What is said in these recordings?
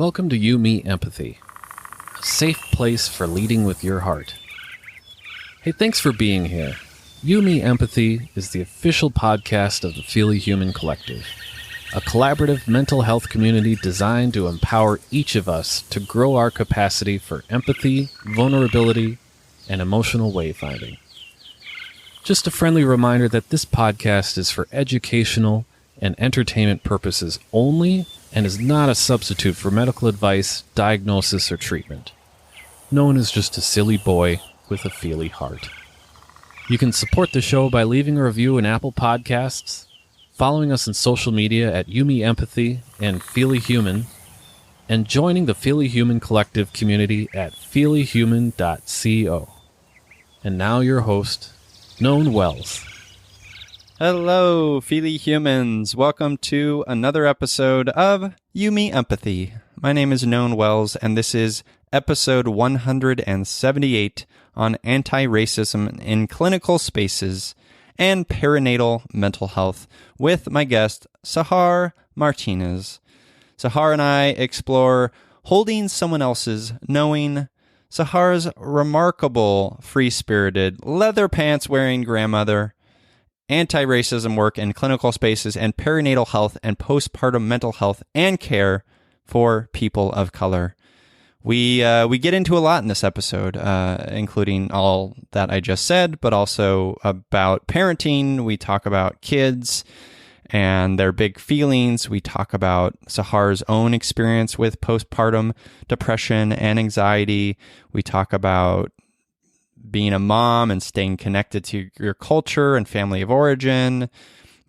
Welcome to You, Me, Empathy, a safe place for leading with your heart. Hey, thanks for being here. You, Me, Empathy is the official podcast of the Feely Human Collective, a collaborative mental health community designed to empower each of us to grow our capacity for empathy, vulnerability, and emotional wayfinding. Just a friendly reminder that this podcast is for educational and entertainment purposes only and is not a substitute for medical advice, diagnosis, or treatment. No one is just a silly boy with a feely heart. You can support the show by leaving a review in Apple Podcasts, following us on social media at Yumi Empathy and Feely Human, and joining the Feely Human Collective community at feelyhuman.co. And now your host, Known Wells. Hello, Feely Humans. Welcome to another episode of You, Me, Empathy. My name is Known Wells, and this is episode 178 on anti-racism in clinical spaces and perinatal mental health with my guest, Sahar Martinez. Sahar and I explore holding someone else's knowing, Sahar's remarkable, free-spirited, leather pants-wearing grandmother, anti-racism work in clinical spaces, and perinatal health and postpartum mental health and care for people of color. We get into a lot in this episode, including all that I just said, but also about parenting. We talk about kids and their big feelings. We talk about Sahar's own experience with postpartum depression and anxiety. We talk about being a mom and staying connected to your culture and family of origin.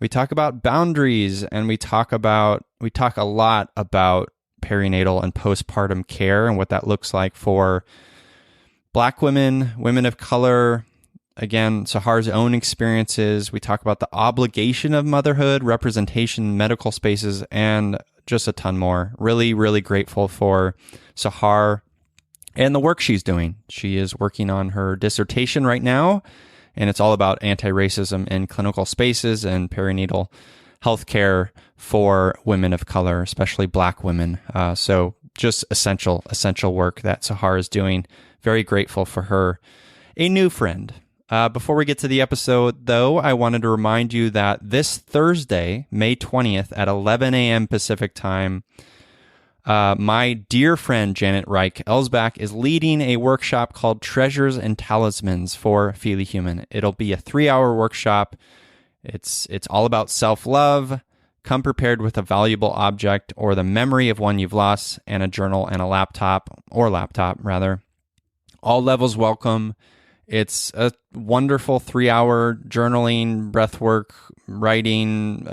We talk about boundaries, and we talk a lot about perinatal and postpartum care and what that looks like for Black women, women of color. Again, Sahar's own experiences. We talk about the obligation of motherhood, representation in medical spaces, and just a ton more. Really, really grateful for Sahar and the work she's doing. She is working on her dissertation right now, and it's all about anti-racism in clinical spaces and perinatal healthcare for women of color, especially Black women. So just essential work that Sahar is doing. Very grateful for her. A new friend. Before we get to the episode, though, I wanted to remind you that this Thursday, May 20th at 11 a.m. Pacific time, my dear friend Janet Reich-Elsbach is leading a workshop called Treasures and Talismans for Feely Human. It'll be a 3-hour workshop. It's all about self-love. Come prepared with a valuable object or the memory of one you've lost, and a journal and a laptop, rather. All levels welcome. It's a wonderful 3-hour journaling, breathwork, writing,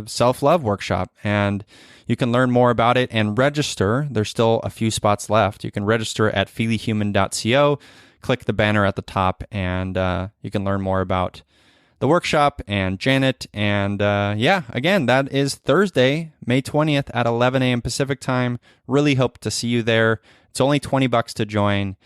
self-love workshop, and you can learn more about it and register. There's still a few spots left. You can register at feelyhuman.co, click the banner at the top, and you can learn more about the workshop and Janet. And again, that is Thursday, May 20th at 11 a.m. Pacific time. Really hope to see you there. It's only $20 to join.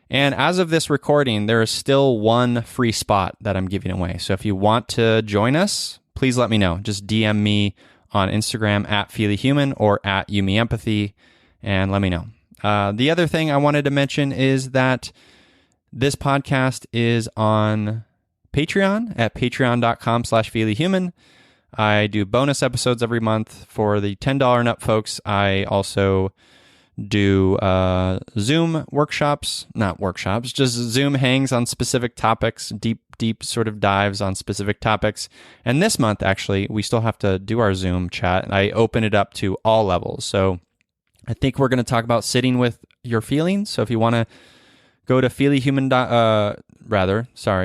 And as of this recording, there is still one free spot that I'm giving away. So if you want to join us, please let me know. Just DM me on Instagram at feelyhuman or at yumiempathy, and let me know. The other thing I wanted to mention is that this podcast is on Patreon at patreon.com/feelyhuman. I do bonus episodes every month for the $10 and up folks. I also do Zoom just Zoom hangs on specific topics, deep sort of dives on specific topics. And this month, actually, we still have to do our Zoom chat. I open it up to all levels. So I think we're going to talk about sitting with your feelings. So if you want to go to feelyhuman,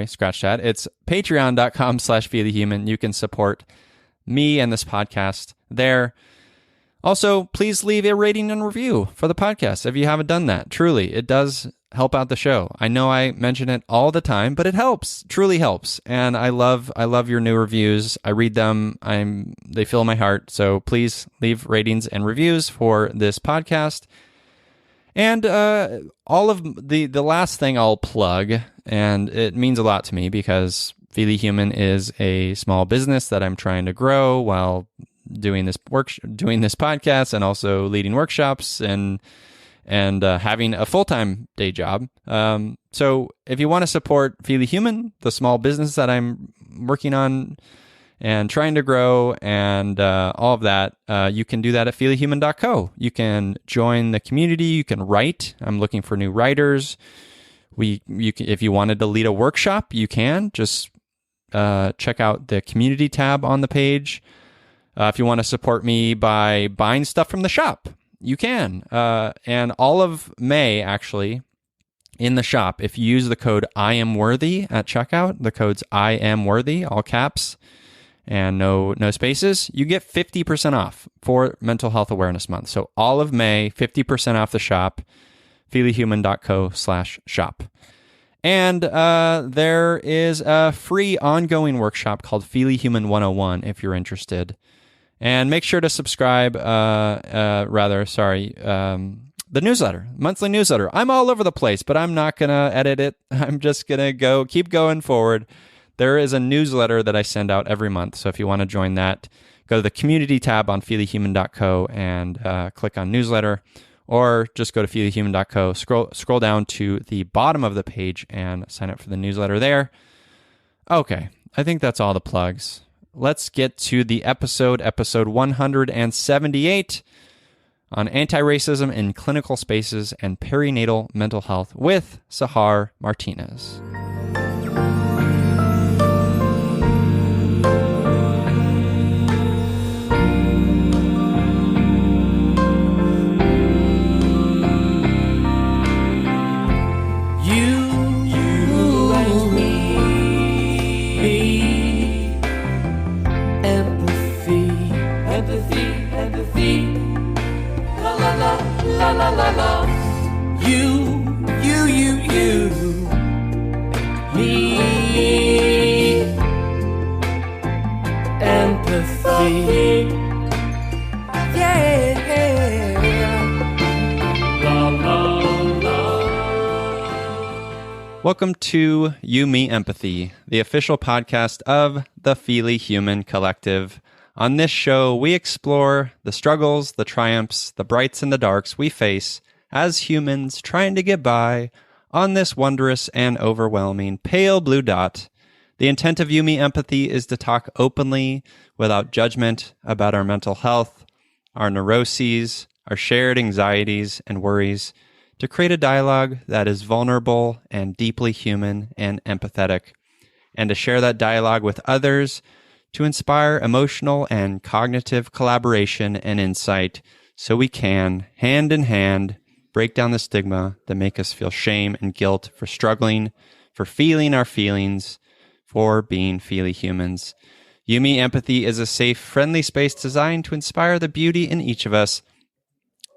scratch that. It's patreon.com/feelyhuman. You can support me and this podcast there. Also, please leave a rating and review for the podcast if you haven't done that. Truly, it does help out the show. I know I mention it all the time, but it helps, truly helps. And I love your new reviews. I read them. They fill my heart. So please leave ratings and reviews for this podcast. And all of the last thing I'll plug, and it means a lot to me because Feely Human is a small business that I'm trying to grow while doing this podcast and also leading workshops and having a full-time day job. So if you want to support Feely Human, the small business that I'm working on and trying to grow and all of that, you can do that at feelyhuman.co. You can join the community. You can write. I'm looking for new writers. If you wanted to lead a workshop, you can. Just check out the community tab on the page. If you want to support me by buying stuff from the shop, you can. And all of May, actually, in the shop, if you use the code IAMWORTHY at checkout, the code's IAMWORTHY, all caps, and no spaces, you get 50% off for Mental Health Awareness Month. So all of May, 50% off the shop, feelyhuman.co/shop. And there is a free ongoing workshop called Feely Human 101 if you're interested. And make sure to subscribe, the newsletter, monthly newsletter. I'm all over the place, but I'm not going to edit it. I'm just going to keep going forward. There is a newsletter that I send out every month. So if you want to join that, go to the community tab on feelyhuman.co and click on newsletter, or just go to feelyhuman.co, scroll down to the bottom of the page and sign up for the newsletter there. Okay, I think that's all the plugs. Let's get to the episode 178 on anti-racism in clinical spaces and perinatal mental health with Sahar Martinez. La la la, you, me, empathy, yeah, la la la. Welcome to You, Me, Empathy, the official podcast of the Feely Human Collective. On this show, we explore the struggles, the triumphs, the brights and the darks we face as humans trying to get by on this wondrous and overwhelming pale blue dot. The intent of You, Me, Empathy is to talk openly, without judgment, about our mental health, our neuroses, our shared anxieties and worries, to create a dialogue that is vulnerable and deeply human and empathetic, and to share that dialogue with others to inspire emotional and cognitive collaboration and insight so we can, hand in hand, break down the stigma that make us feel shame and guilt for struggling, for feeling our feelings, for being feely humans. You, Me, Empathy is a safe, friendly space designed to inspire the beauty in each of us.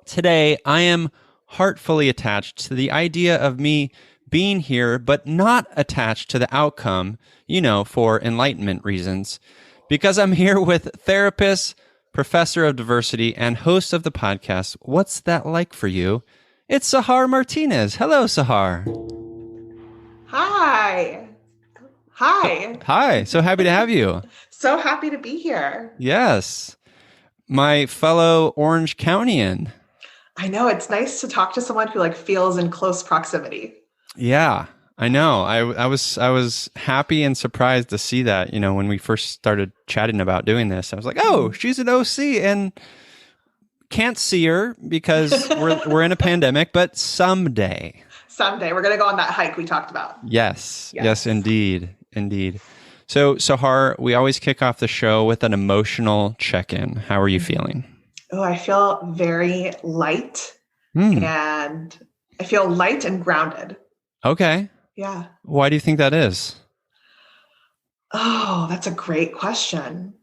Today, I am heartfully attached to the idea of me being here, but not attached to the outcome, for enlightenment reasons. Because I'm here with therapist, professor of diversity, and host of the podcast, What's That Like for You? It's Sahar Martinez. Hello, Sahar. Hi. Hi. So happy to have you. So happy to be here. Yes. My fellow Orange Countyan. I know. It's nice to talk to someone who feels in close proximity. Yeah. I know. I was happy and surprised to see that, when we first started chatting about doing this. I was like, oh, she's an OC and can't see her because we're in a pandemic, but someday. Someday we're going to go on that hike we talked about. Yes, indeed. So, Sahar, we always kick off the show with an emotional check-in. How are you feeling? Oh, I feel very light and I feel light and grounded. Okay. Yeah. Why do you think that is? Oh, that's a great question.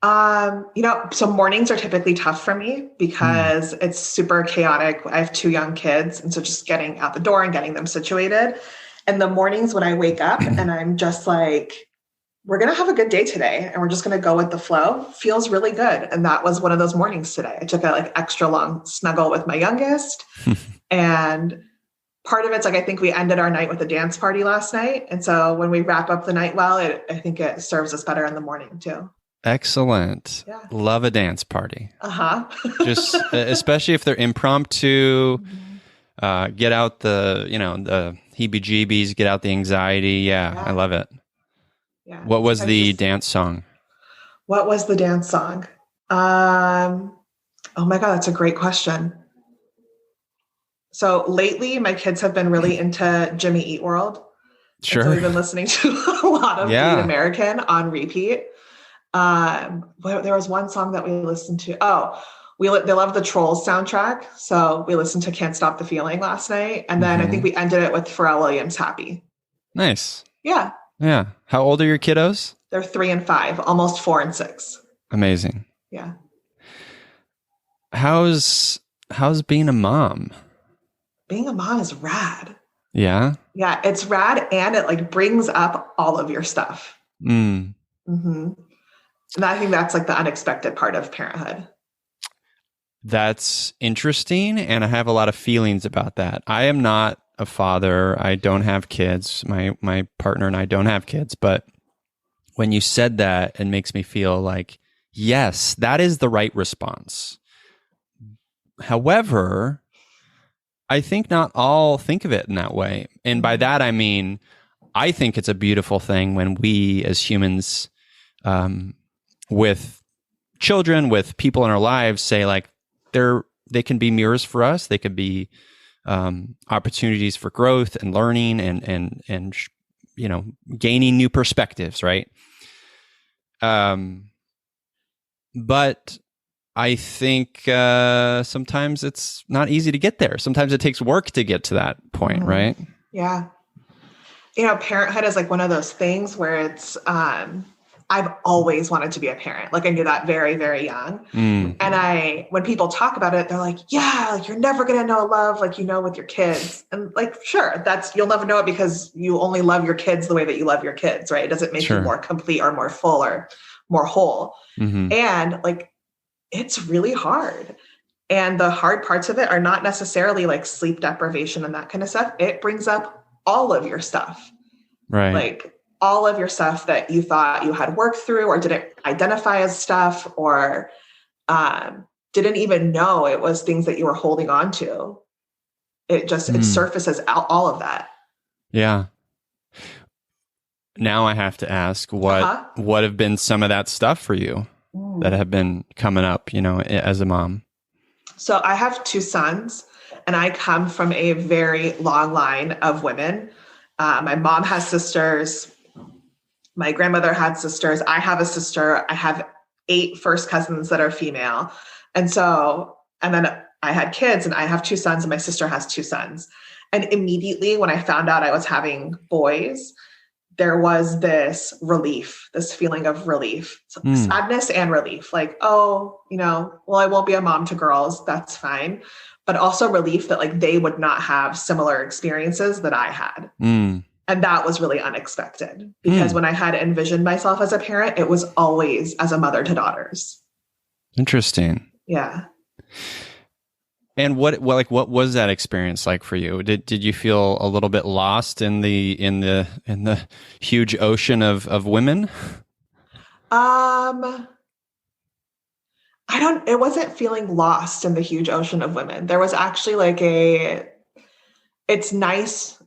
So mornings are typically tough for me because it's super chaotic. I have 2 young kids. And so just getting out the door and getting them situated. And the mornings when I wake up and I'm just like, we're going to have a good day today and we're just going to go with the flow, feels really good. And that was one of those mornings today. I took a extra long snuggle with my youngest and part of it's I think we ended our night with a dance party last night. And so when we wrap up the night well, I think it serves us better in the morning too. Excellent. Yeah. Love a dance party. Just especially if they're impromptu, get out the heebie-jeebies, get out the anxiety. Yeah, I love it. Yeah. What was Sometimes the just- dance song? What was the dance song? Oh my God, that's a great question. So lately, my kids have been really into Jimmy Eat World. And so Sure. we've been listening to a lot of Yeah. Bleed American on repeat. There was one song that we listened to. Oh, they love the Trolls soundtrack. So we listened to Can't Stop the Feeling last night. And then I think we ended it with Pharrell Williams' Happy. Nice. Yeah. Yeah. How old are your kiddos? They're 3 and 5, almost 4 and 6. Amazing. Yeah. How's being a mom? Being a mom is rad. Yeah. Yeah, it's rad, and it like brings up all of your stuff. Mm. And I think that's like the unexpected part of parenthood. That's interesting, and I have a lot of feelings about that. I am not a father. I don't have kids. My partner and I don't have kids, but when you said that, it makes me feel like, yes, that is the right response. However, I think not all think of it in that way. And by that, I mean, I think it's a beautiful thing when we as humans, with children, with people in our lives, say like, they can be mirrors for us. They could be opportunities for growth and learning and gaining new perspectives, right? But I think sometimes it's not easy to get there. Sometimes it takes work to get to that point, right? Yeah. Parenthood is like one of those things where it's, I've always wanted to be a parent. Like I knew that very, very young. And when people talk about it, they're like, yeah, like, you're never going to know love like with your kids. And like, sure, you'll never know it because you only love your kids the way that you love your kids, right? It doesn't make you more complete or more full or more whole. And like, it's really hard. And the hard parts of it are not necessarily like sleep deprivation and that kind of stuff. It brings up all of your stuff. Right. Like all of your stuff that you thought you had worked through or didn't identify as stuff or didn't even know it was things that you were holding on to. It surfaces out all of that. Yeah. Now I have to ask what have been some of that stuff for you that have been coming up, as a mom? So I have 2 sons and I come from a very long line of women. My mom has sisters. My grandmother had sisters. I have a sister. I have 8 first cousins that are female. And then I had kids and I have 2 sons and my sister has 2 sons. And immediately when I found out I was having boys, there was this feeling of relief, sadness and relief. Like, well, I won't be a mom to girls. That's fine. But also relief that like they would not have similar experiences that I had. And that was really unexpected because when I had envisioned myself as a parent, it was always as a mother to daughters. Interesting. Yeah. And what was that experience like for you? Did you feel a little bit lost in the huge ocean of women? It wasn't feeling lost in the huge ocean of women. There was actually like it's nice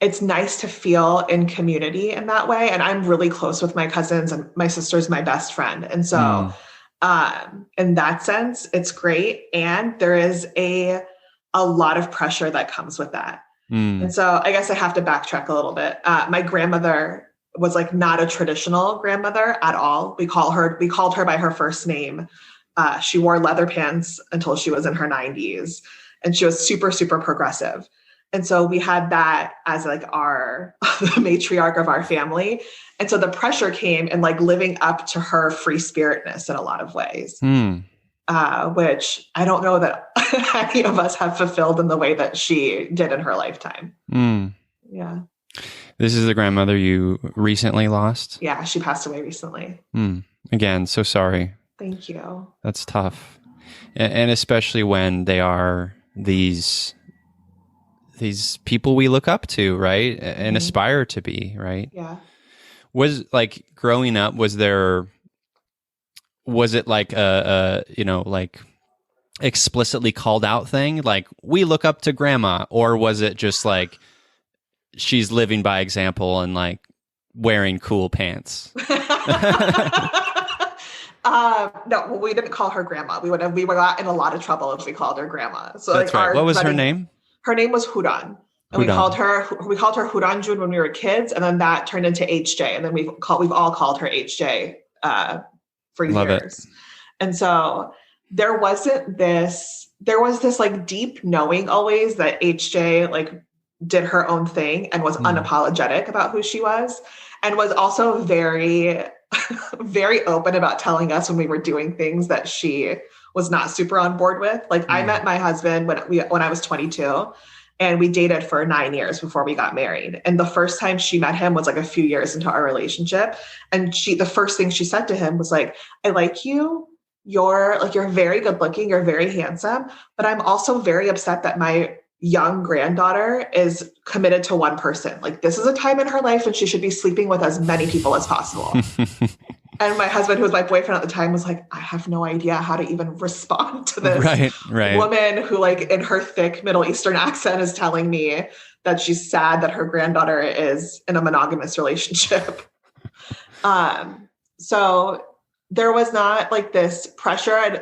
to feel in community in that way. And I'm really close with my cousins and my sister's my best friend. And so in that sense, it's great. And there is a lot of pressure that comes with that. And so I guess I have to backtrack a little bit. My grandmother was like not a traditional grandmother at all. We called her by her first name. She wore leather pants until she was in her 90s. And she was super, super progressive. And so we had that as like the matriarch of our family. And so the pressure came in like living up to her free spiritness in a lot of ways, which I don't know that any of us have fulfilled in the way that she did in her lifetime. Yeah. This is the grandmother you recently lost? Yeah, she passed away recently. Again, so sorry. Thank you. That's tough. And especially when they are these people we look up to, right? And aspire to be, right? Yeah. Was like growing up, was there was it like like explicitly called out thing? Like, we look up to grandma, or was it just like she's living by example and like wearing cool pants? No, we didn't call her grandma. We got in a lot of trouble if we called her grandma. So That's like right. What was her name? Her name was Huran. And Huran. we called her Huranjun when we were kids, and then that turned into HJ, and then we've all called her HJ for Love years. it. And so there was this like deep knowing always that HJ like did her own thing and was unapologetic about who she was, and was also very, very open about telling us when we were doing things that she was not super on board with. Like I met my husband when I was 22, and we dated for 9 years before we got married. And the first time she met him was like a few years into our relationship. And the first thing she said to him was like, I like you. You're very good looking. You're very handsome, but I'm also very upset that my young granddaughter is committed to one person. Like, this is a time in her life and she should be sleeping with as many people as possible. And my husband, who was my boyfriend at the time, was like, I have no idea how to even respond to this woman who, like, in her thick Middle Eastern accent is telling me that she's sad that her granddaughter is in a monogamous relationship. So there was not like this pressure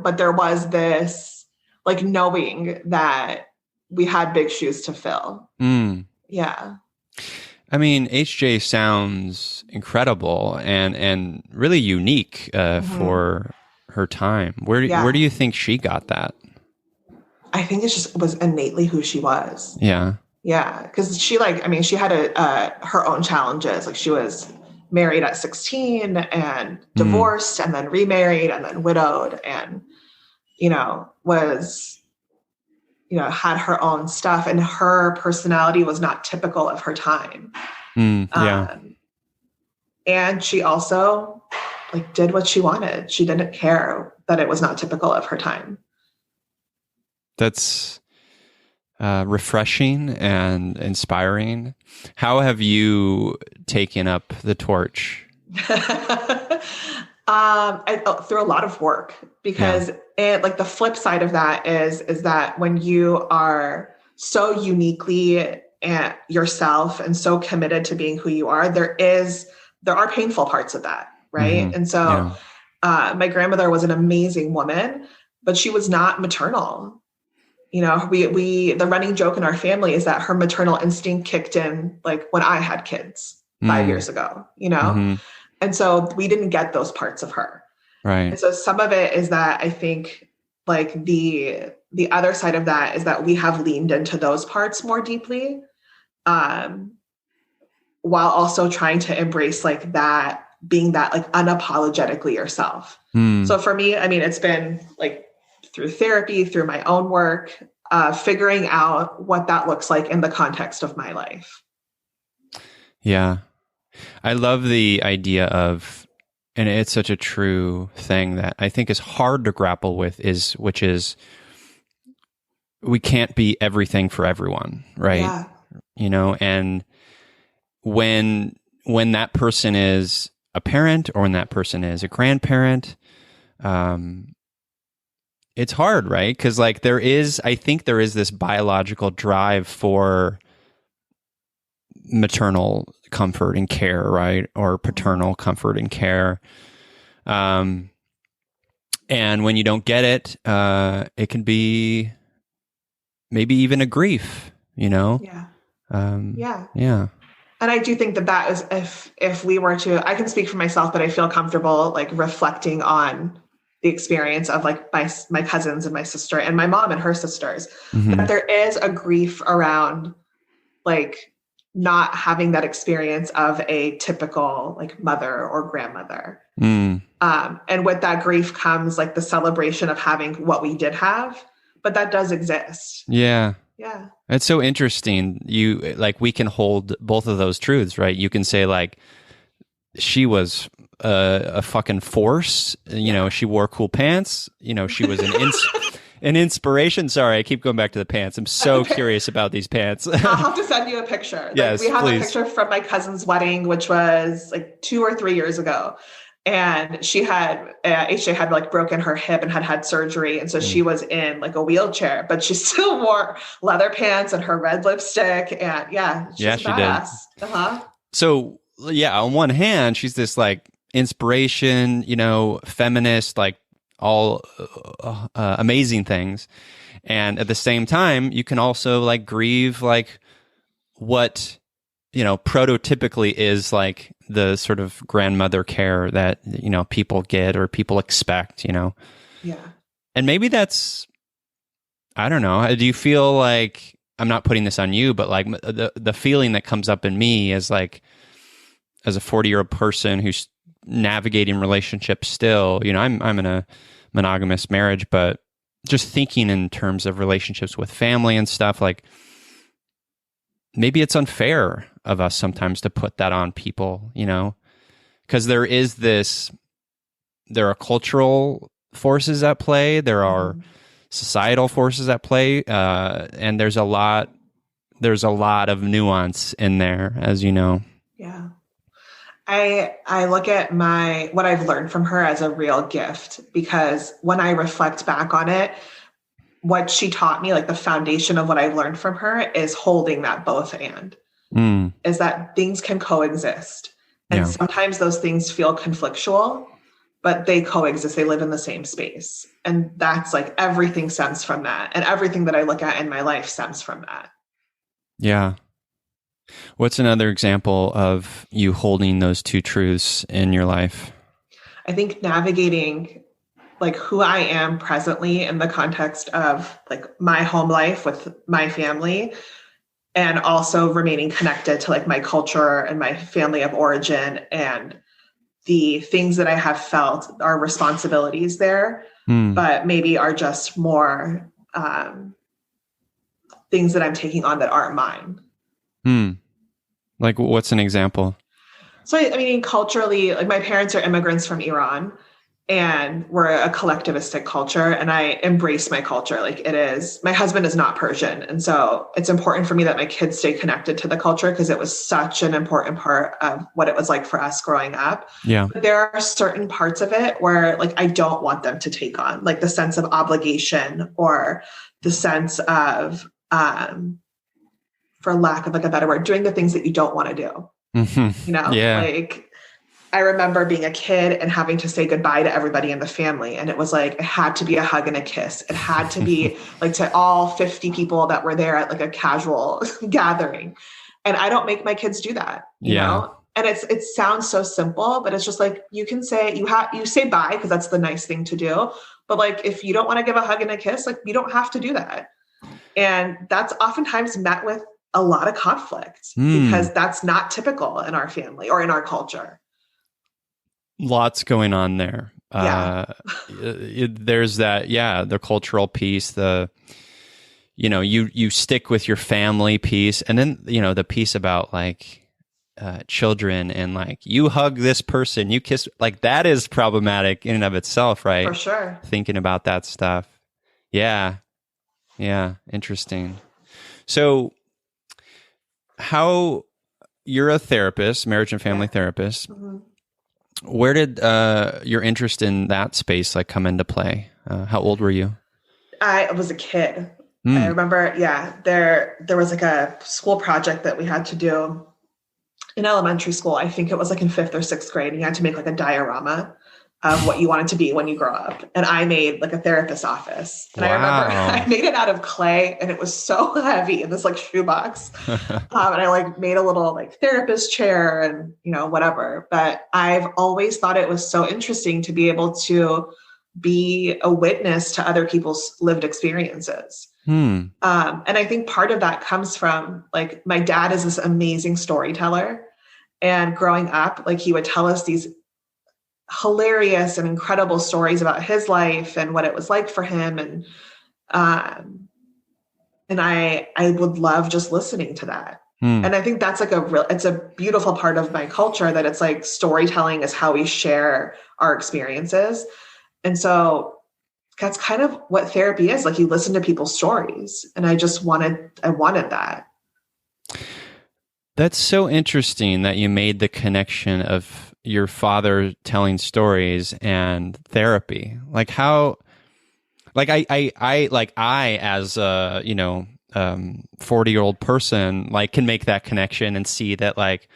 but there was this like knowing that we had big shoes to fill. Yeah. I mean, HJ sounds incredible and really unique for her time. Where do you think she got that? I think it just was innately who she was. Yeah. Yeah. Because she had her own challenges. Like, she was married at 16 and divorced and then remarried and then widowed, and, had her own stuff, and her personality was not typical of her time. And she also like did what she wanted. She didn't care that it was not typical of her time. That's refreshing and inspiring. How have you taken up the torch? Through a lot of work, because the flip side of that is that when you are so uniquely yourself and so committed to being who you are, there are painful parts of that. Right. And so my grandmother was an amazing woman, but she was not maternal. The running joke in our family is that her maternal instinct kicked in like when I had kids 5 years ago, And so we didn't get those parts of her. Right. And so some of it is that I think like the other side of that is that we have leaned into those parts more deeply, while also trying to embrace like that, being that like unapologetically yourself. So for me, I mean, it's been like through therapy, through my own work, figuring out what that looks like in the context of my life. Yeah. I love the idea of, and it's such a true thing that I think is hard to grapple with, which is we can't be everything for everyone, right? Yeah. And when that person is a parent or when that person is a grandparent, it's hard, right? Because like I think there is this biological drive for maternal comfort and care, right? Or paternal comfort and care. And when you don't get it, it can be maybe even a grief, Yeah. Yeah. And I do think that is, if we were to, I can speak for myself, but I feel comfortable like reflecting on the experience of like my cousins and my sister and my mom and her sisters, that there is a grief around like not having that experience of a typical like mother or grandmother. And with that grief comes like the celebration of having what we did have, but that does exist. Yeah. Yeah. It's so interesting. We can hold both of those truths, right? You can say like, she was a fucking force, she wore cool pants, she was an inspiration. Sorry, I keep going back to the pants. I'm so curious about these pants. I'll have to send you a picture. Yes, we have please. a picture from my cousin's wedding, which was like 2 or 3 years ago. And she had, HJ had like broken her hip and had surgery. And so she was in like a wheelchair, but she still wore leather pants and her red lipstick. And she's a she badass. did. Uh-huh. So on one hand, she's this like inspiration, feminist, like all amazing things. And at the same time, you can also like grieve like what, prototypically is like the sort of grandmother care that, people get or people expect, Yeah. And maybe that's, I don't know. Do you feel like, I'm not putting this on you, but like the feeling that comes up in me is like, as a 40-year-old person who's navigating relationships still, I'm in a monogamous marriage, but just thinking in terms of relationships with family and stuff, like maybe it's unfair of us sometimes to put that on people, because there are cultural forces at play, there are societal forces at play, and there's a lot of nuance in there, as you know. Yeah. I look at what I've learned from her as a real gift, because when I reflect back on it, what she taught me, like the foundation of what I've learned from her, is holding that both and. Is that things can coexist. And sometimes those things feel conflictual, but they coexist. They live in the same space. And that's like everything stems from that. And everything that I look at in my life stems from that. Yeah. What's another example of you holding those two truths in your life? I think navigating like who I am presently in the context of like my home life with my family, and also remaining connected to like my culture and my family of origin, and the things that I have felt are responsibilities there, but maybe are just more things that I'm taking on that aren't mine. Like what's an example? So, I mean, culturally, like my parents are immigrants from Iran, and we're a collectivistic culture, and I embrace my culture. Like my husband is not Persian. And so it's important for me that my kids stay connected to the culture, because it was such an important part of what it was like for us growing up. Yeah. But there are certain parts of it where like, I don't want them to take on, like the sense of obligation, or the sense of, for lack of like a better word, doing the things that you don't want to do. Like I remember being a kid and having to say goodbye to everybody in the family. And it was like, it had to be a hug and a kiss. It had to be like to all 50 people that were there at like a casual gathering. And I don't make my kids do that, you know? And it sounds so simple, but it's just like, you can say, you say bye, because that's the nice thing to do. But like, if you don't want to give a hug and a kiss, like you don't have to do that. And that's oftentimes met with a lot of conflict, because that's not typical in our family or in our culture. Lots going on there. There's that, the cultural piece, you stick with your family piece, and then, the piece about like children, and like you hug this person, you kiss, like that is problematic in and of itself, right? For sure. Thinking about that stuff. Yeah. Interesting. So how you're a therapist, marriage and family therapist. Where did your interest in that space like come into play? How old were you? I was a kid. I remember, there was like a school project that we had to do in elementary school. I think it was like in 5th or 6th grade. And you had to make like a diorama of what you wanted to be when you grow up. And I made like a therapist's office. And I remember I made it out of clay, and it was so heavy in this like shoebox. And I like made a little like therapist chair and, whatever. But I've always thought it was so interesting to be able to be a witness to other people's lived experiences. And I think part of that comes from like, my dad is this amazing storyteller, and growing up, like he would tell us these hilarious and incredible stories about his life and what it was like for him. And I would love just listening to that. And I think that's like it's a beautiful part of my culture, that it's like storytelling is how we share our experiences. And so that's kind of what therapy is. Like you listen to people's stories, and I wanted that. That's so interesting that you made the connection of your father telling stories and therapy? Like how, like I as a, 40-year-old person, like can make that connection and see that like,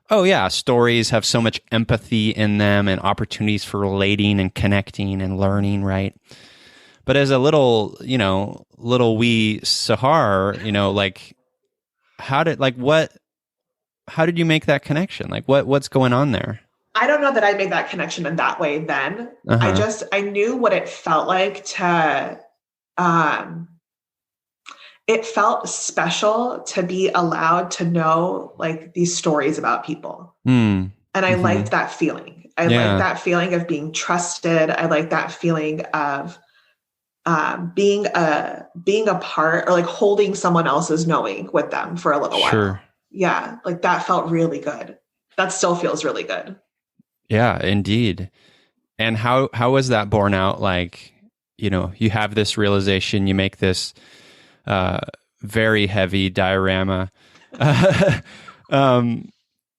oh yeah, stories have so much empathy in them and opportunities for relating and connecting and learning, right? But as a little wee Sahar, like how did you make that connection? Like what's going on there? I don't know that I made that connection in that way then. Uh-huh. I knew what it felt like to, it felt special to be allowed to know like these stories about people. Mm. And I Mm-hmm. liked that feeling. I liked that feeling of being trusted. I liked that feeling of being a part, or like holding someone else's knowing with them for a little while. Yeah. Like that felt really good. That still feels really good. Yeah, indeed. And how was that borne out? Like, you have this realization, you make this very heavy diorama.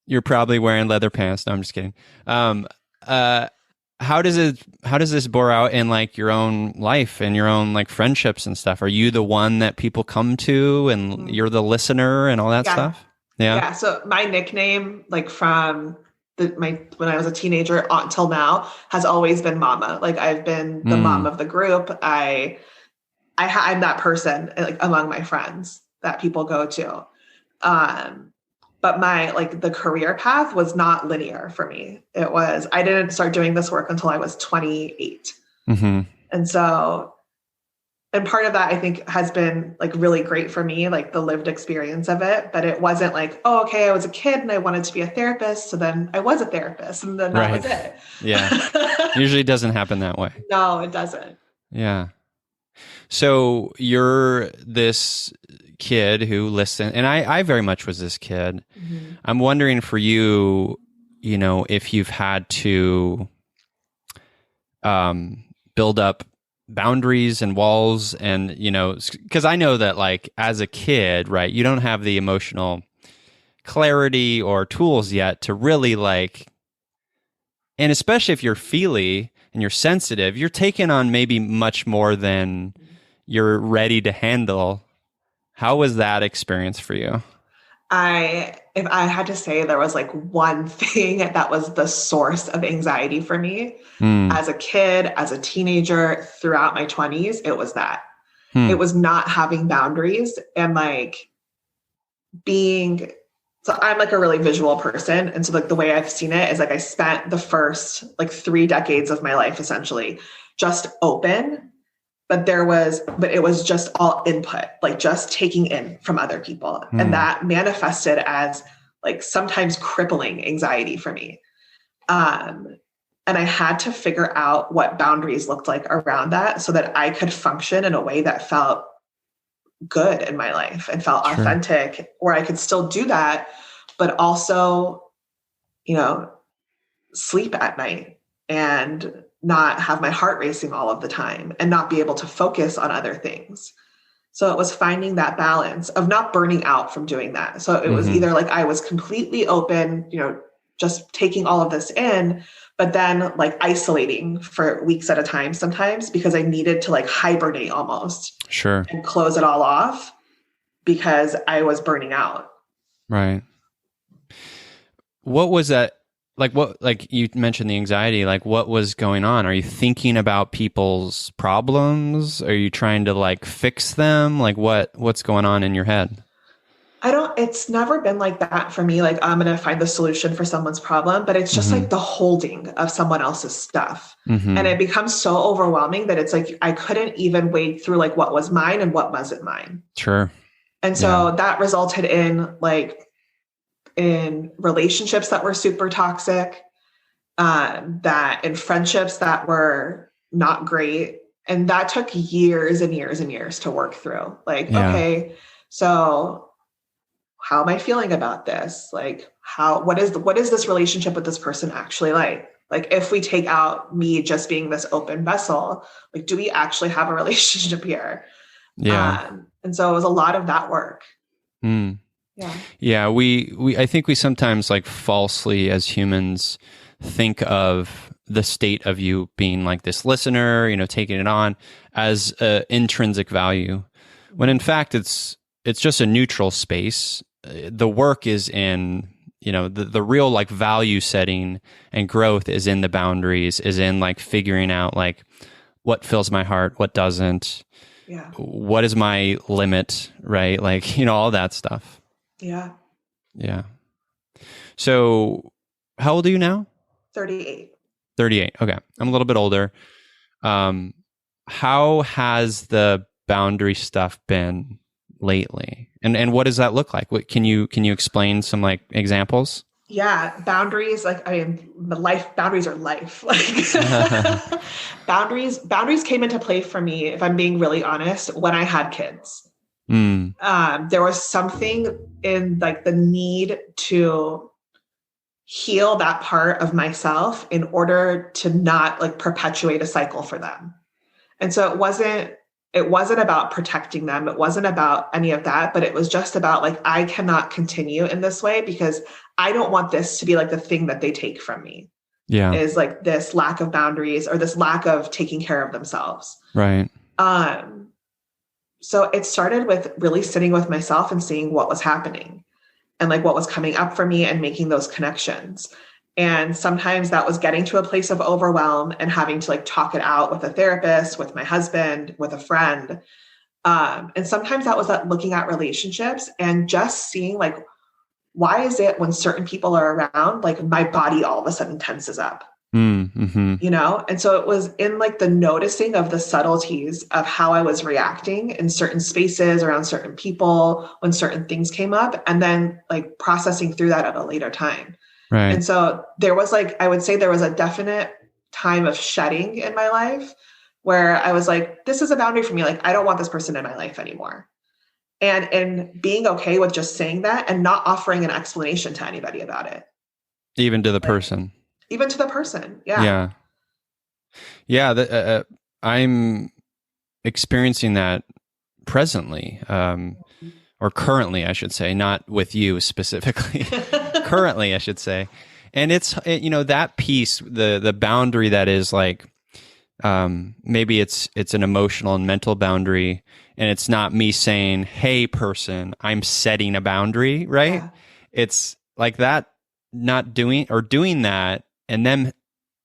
You're probably wearing leather pants. No, I'm just kidding. How does this bore out in like your own life and your own like friendships and stuff? Are you the one that people come to and you're the listener and all that stuff? Yeah. Yeah. So my nickname, like from when I was a teenager until now, has always been Mama. Like I've been the mom of the group. I'm that person like among my friends that people go to. But the career path was not linear for me. I didn't start doing this work until I was 28. Mm-hmm. And part of that I think has been like really great for me, like the lived experience of it. But it wasn't like, oh, okay, I was a kid and I wanted to be a therapist. So then I was a therapist and then that was it. Yeah. Usually doesn't happen that way. No, it doesn't. Yeah. So you're this kid who listened, and I very much was this kid. Mm-hmm. I'm wondering for you, if you've had to build up boundaries and walls and, because I know that like as a kid, right, you don't have the emotional clarity or tools yet to really like, and especially if you're feely and you're sensitive, you're taking on maybe much more than you're ready to handle. How was that experience for you? If I had to say there was like one thing that was the source of anxiety for me as a kid, as a teenager, throughout my 20s, it was that. It was not having boundaries and like so I'm like a really visual person. And so like the way I've seen it is like I spent the first like 3 decades of my life essentially just open. But it was just all input, like just taking in from other people. And that manifested as like sometimes crippling anxiety for me. And I had to figure out what boundaries looked like around that so that I could function in a way that felt good in my life and felt authentic, where I could still do that, but also, sleep at night and not have my heart racing all of the time and not be able to focus on other things. So it was finding that balance of not burning out from doing that. So it was either like I was completely open, just taking all of this in, but then like isolating for weeks at a time sometimes because I needed to like hibernate almost. Sure. And close it all off because I was burning out. Right. What was that? Like you mentioned the anxiety, like what was going on? Are you thinking about people's problems? Are you trying to like fix them? Like what's going on in your head? It's never been like that for me. Like I'm going to find the solution for someone's problem, but it's just like the holding of someone else's stuff. And it becomes so overwhelming that it's like, I couldn't even wade through like what was mine and what wasn't mine. Sure. And so that resulted in relationships that were super toxic, that in friendships that were not great. And that took years and years and years to work through. Like, okay, so how am I feeling about this? Like what is this relationship with this person actually like? Like if we take out me just being this open vessel, like, do we actually have a relationship here? Yeah. And so it was a lot of that work. Yeah. We I think we sometimes like falsely as humans think of the state of you being like this listener, taking it on as intrinsic value, when in fact it's just a neutral space. The work is in, the real like value setting and growth is in the boundaries, is in like figuring out like what fills my heart, what doesn't, what is my limit, right? Like, all that stuff. Yeah. Yeah. So how old are you now? 38. 38. Okay. I'm a little bit older. How has the boundary stuff been lately? And what does that look like? What can you explain some like examples? Yeah, boundaries, boundaries are life. Like boundaries came into play for me, if I'm being really honest, when I had kids. There was something in like the need to heal that part of myself in order to not like perpetuate a cycle for them. And so it wasn't about protecting them. It wasn't about any of that, but it was just about like, I cannot continue in this way because I don't want this to be like the thing that they take from me. Yeah. Is like this lack of boundaries or this lack of taking care of themselves. Right. So it started with really sitting with myself and seeing what was happening and like what was coming up for me and making those connections. And sometimes that was getting to a place of overwhelm and having to like talk it out with a therapist, with my husband, with a friend. And sometimes that was that looking at relationships and just seeing like, why is it when certain people are around, like my body all of a sudden tenses up, And so it was in like the noticing of the subtleties of how I was reacting in certain spaces around certain people when certain things came up, and then like processing through that at a later time. Right. And so there was like, I would say there was a definite time of shedding in my life where I was like, this is a boundary for me. Like, I don't want this person in my life anymore. And being okay with just saying that and not offering an explanation to anybody about it. Even to the person. Even to the person. Yeah. Yeah. I'm experiencing that presently, or currently, I should say, not with you specifically. Currently, I should say. And it's, that piece, the boundary that is like, maybe it's an emotional and mental boundary, and it's not me saying, hey person, I'm setting a boundary, right? Yeah. It's like that, not doing that, and then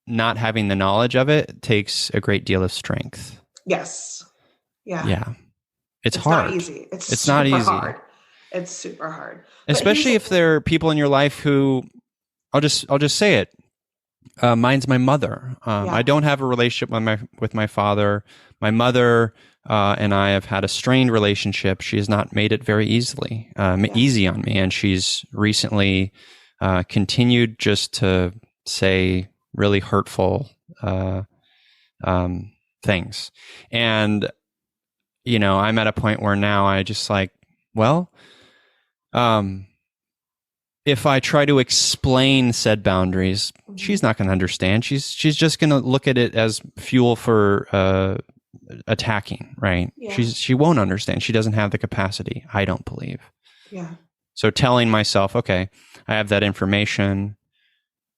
not having the knowledge of it takes a great deal of strength. Yes. Yeah. Yeah. It's hard. Not easy. It's not easy. Hard. It's super hard. Especially if there are people in your life who, I'll just say it. Mine's my mother. I don't have a relationship with my father. My mother and I have had a strained relationship. She has not made it very easy on me, and she's recently continued just to say really hurtful things. And I'm at a point where now I just like, well, if I try to explain said boundaries, she's not going to understand. She's just going to look at it as fuel for attacking, right? Yeah. She won't understand. She doesn't have the capacity, I don't believe. Yeah. So telling myself, okay, I have that information.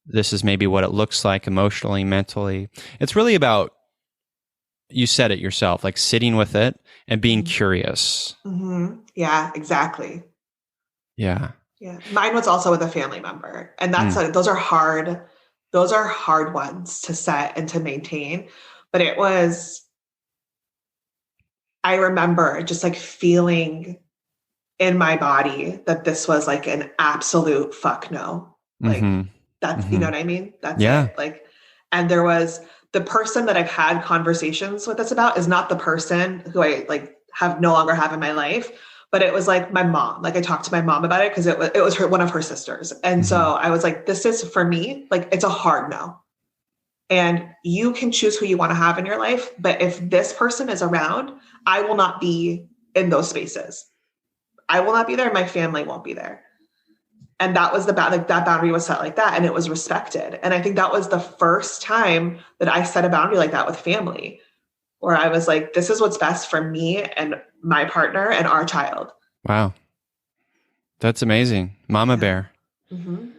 This is maybe what it looks like emotionally, mentally. It's really about, you said it yourself, like sitting with it and being curious. Mm-hmm. Yeah, exactly. Yeah. Yeah. Mine was also with a family member. And that's those are hard ones to set and to maintain. But I remember just like feeling in my body that this was like an absolute fuck no. Like that's, you know what I mean? That's it. Like, and there was the person that I've had conversations with this about is not the person who I like no longer have in my life. But it was like my mom, like I talked to my mom about it because it was one of her sisters. And so I was like, this is for me, like it's a hard no. And you can choose who you want to have in your life. But if this person is around, I will not be in those spaces. I will not be there. My family won't be there. And that was that boundary was set like that. And it was respected. And I think that was the first time that I set a boundary like that with family, where I was like, this is what's best for me and my partner and our child. Wow. That's amazing. Mama bear. Mm-hmm.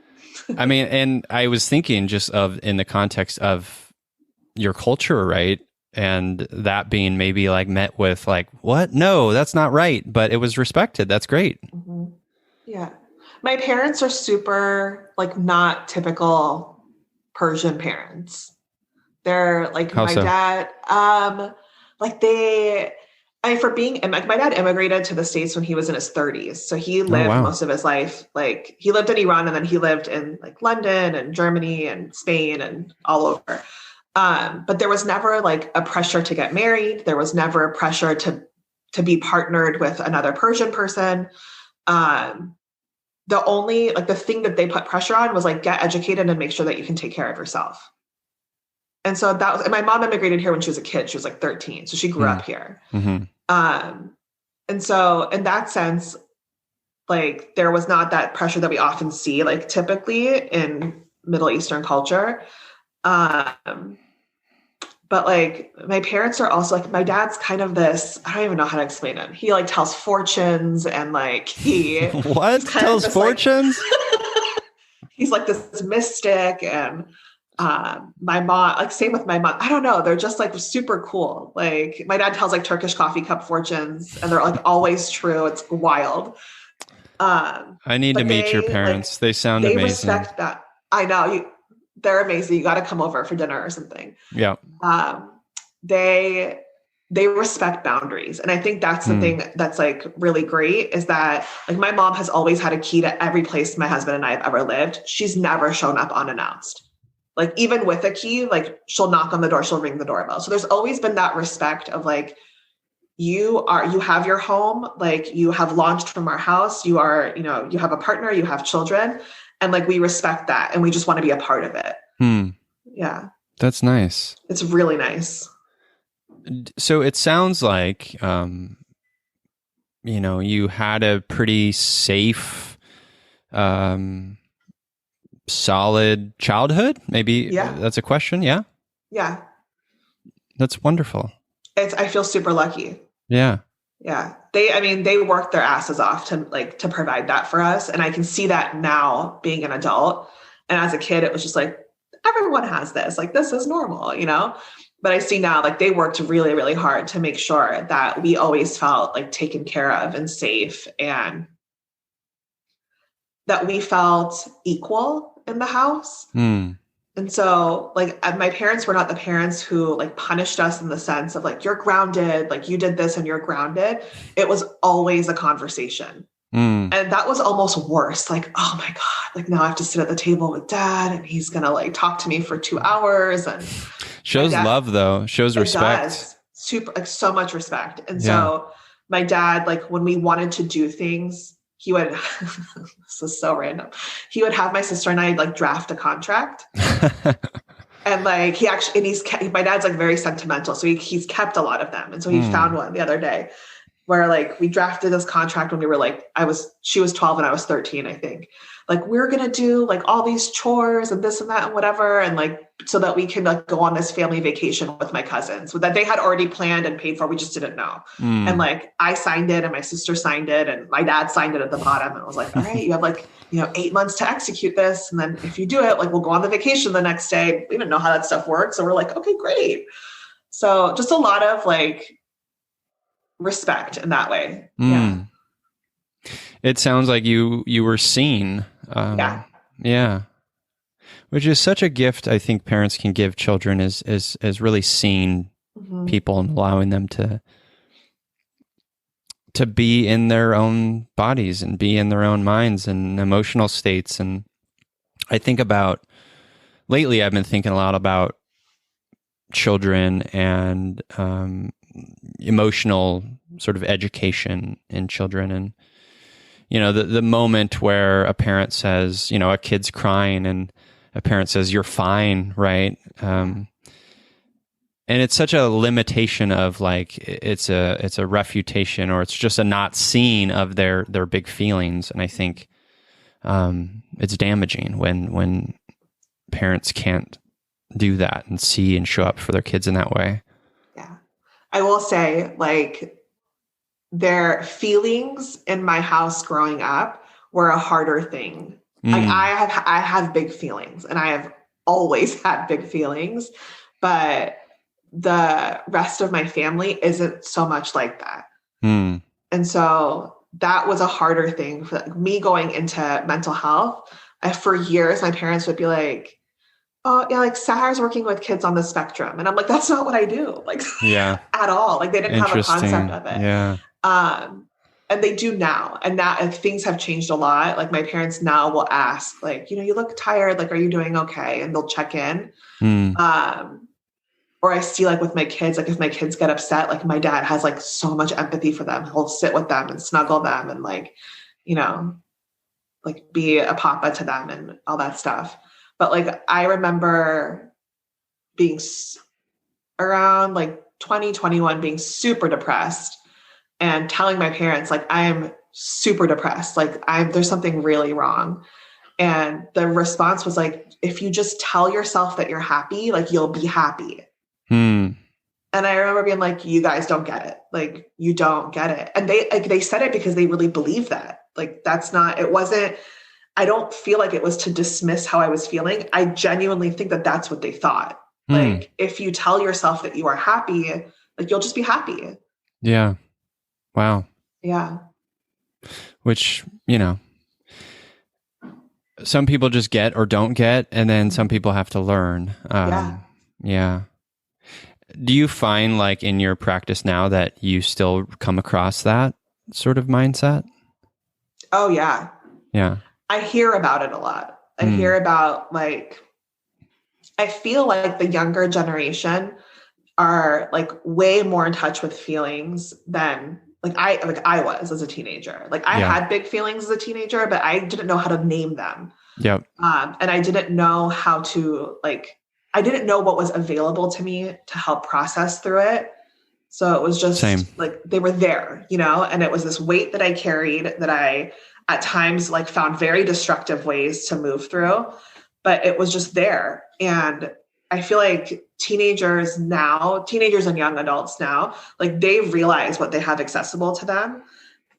I mean, and I was thinking just of in the context of your culture, right? And that being maybe like met with like, what? No, that's not right. But it was respected. That's great. Mhm. Yeah. My parents are super like not typical Persian parents. They're like How my so? dad, like for being, like my dad immigrated to the States when he was in his 30s. So he Oh, lived wow. most of his life, like he lived in Iran and then he lived in like London and Germany and Spain and all over. But there was never like a pressure to get married. There was never a pressure to be partnered with another Persian person. Um, the only like the thing that they put pressure on was like get educated and make sure that you can take care of yourself. And so that was, and my mom immigrated here when she was a kid. She was like 13. So she grew up here. Mm-hmm. And so in that sense, like there was not that pressure that we often see, like typically in Middle Eastern culture. But like my parents are also like, my dad's kind of this, I don't even know how to explain it. He like tells fortunes and like What? Tells fortunes? Like, he's like this mystic and my mom, like same with my mom. I don't know. They're just like super cool. Like my dad tells like Turkish coffee cup fortunes and they're like always true. It's wild. I need to meet your parents. Like, they sound they amazing. Respect that. I know they're amazing. You got to come over for dinner or something. Yeah. They respect boundaries. And I think that's the thing that's like really great is that like my mom has always had a key to every place my husband and I have ever lived. She's never shown up unannounced. Like even with a key, like she'll knock on the door, she'll ring the doorbell. So there's always been that respect of like, you have your home, like you have launched from our house, you are, you have a partner, you have children, and like, we respect that. And we just want to be a part of it. Yeah. That's nice. It's really nice. So it sounds like, you had a pretty safe, solid childhood. Maybe that's a question. Yeah. Yeah. That's wonderful. I feel super lucky. Yeah. Yeah. They worked their asses off to provide that for us. And I can see that now being an adult. And as a kid, it was just like, everyone has this, like, this is normal, but I see now, like they worked really, really hard to make sure that we always felt like taken care of and safe and that we felt equal in the house. And so like my parents were not the parents who like punished us in the sense of like, you're grounded, like you did this and you're grounded. It was always a conversation. And that was almost worse. Like, oh my God, like now I have to sit at the table with dad and he's going to like talk to me for 2 hours and shows love though, shows respect. Does. Super, like so much respect. And so my dad, like when we wanted to do things, he would, this is so random. He would have my sister and I like draft a contract. And like my dad's like very sentimental. So he's kept a lot of them. And so he found one the other day where like we drafted this contract when we were like, she was 12 and I was 13, I think. Like we're going to do like all these chores and this and that and whatever. And like, so that we can like go on this family vacation with my cousins that they had already planned and paid for. We just didn't know. And like, I signed it and my sister signed it and my dad signed it at the bottom. And I was like, all right, you have like, 8 months to execute this. And then if you do it, like we'll go on the vacation the next day. We didn't know how that stuff works. So we're like, okay, great. So just a lot of like respect in that way. Yeah. It sounds like you were seen. Yeah. Which is such a gift I think parents can give children is really seeing people and allowing them to be in their own bodies and be in their own minds and emotional states. And I think lately I've been thinking a lot about children and emotional sort of education in children. And the moment where a parent says, a kid's crying and a parent says, you're fine, right? And it's such a limitation of like, it's a refutation or it's just a not seeing of their big feelings. And I think it's damaging when parents can't do that and see and show up for their kids in that way. Yeah. I will say like, their feelings in my house growing up were a harder thing Like I have big feelings, and I have always had big feelings, but the rest of my family isn't so much like that. Mm. And so that was a harder thing for me going into mental health. For years, my parents would be like, oh yeah, like Sahar's working with kids on the spectrum. And I'm like, that's not what I do. Like Yeah. at all. Like they didn't have a concept of it. Yeah. And they do now. And that like, things have changed a lot. Like my parents now will ask like, you know, you look tired. Like, are you doing okay? And they'll check in. Or I see like with my kids, like if my kids get upset, like my dad has like so much empathy for them. He'll sit with them and snuggle them and like, you know, like be a papa to them and all that stuff. But like, I remember being around like 2021, being super depressed and telling my parents, like, I am super depressed. Like there's something really wrong. And the response was like, if you just tell yourself that you're happy, like you'll be happy. And I remember being like, you guys don't get it. Like, you don't get it. And they said it because they really believed that. Like, I don't feel like it was to dismiss how I was feeling. I genuinely think that that's what they thought. Like, if you tell yourself that you are happy, like you'll just be happy. Yeah. Wow. Yeah. Which, you know, some people just get or don't get, and then some people have to learn. Yeah. Do you find like in your practice now that you still come across that sort of mindset? Oh yeah. Yeah. I hear about it a lot. I hear about like, I feel like the younger generation are like way more in touch with feelings than I was as a teenager. Like I had big feelings as a teenager, but I didn't know how to name them. Yep. And I didn't know how to I didn't know what was available to me to help process through it. So it was just like, they were there, you know, and it was this weight that I carried that I at times like found very destructive ways to move through, but it was just there. And I feel like teenagers and young adults now, like they realize what they have accessible to them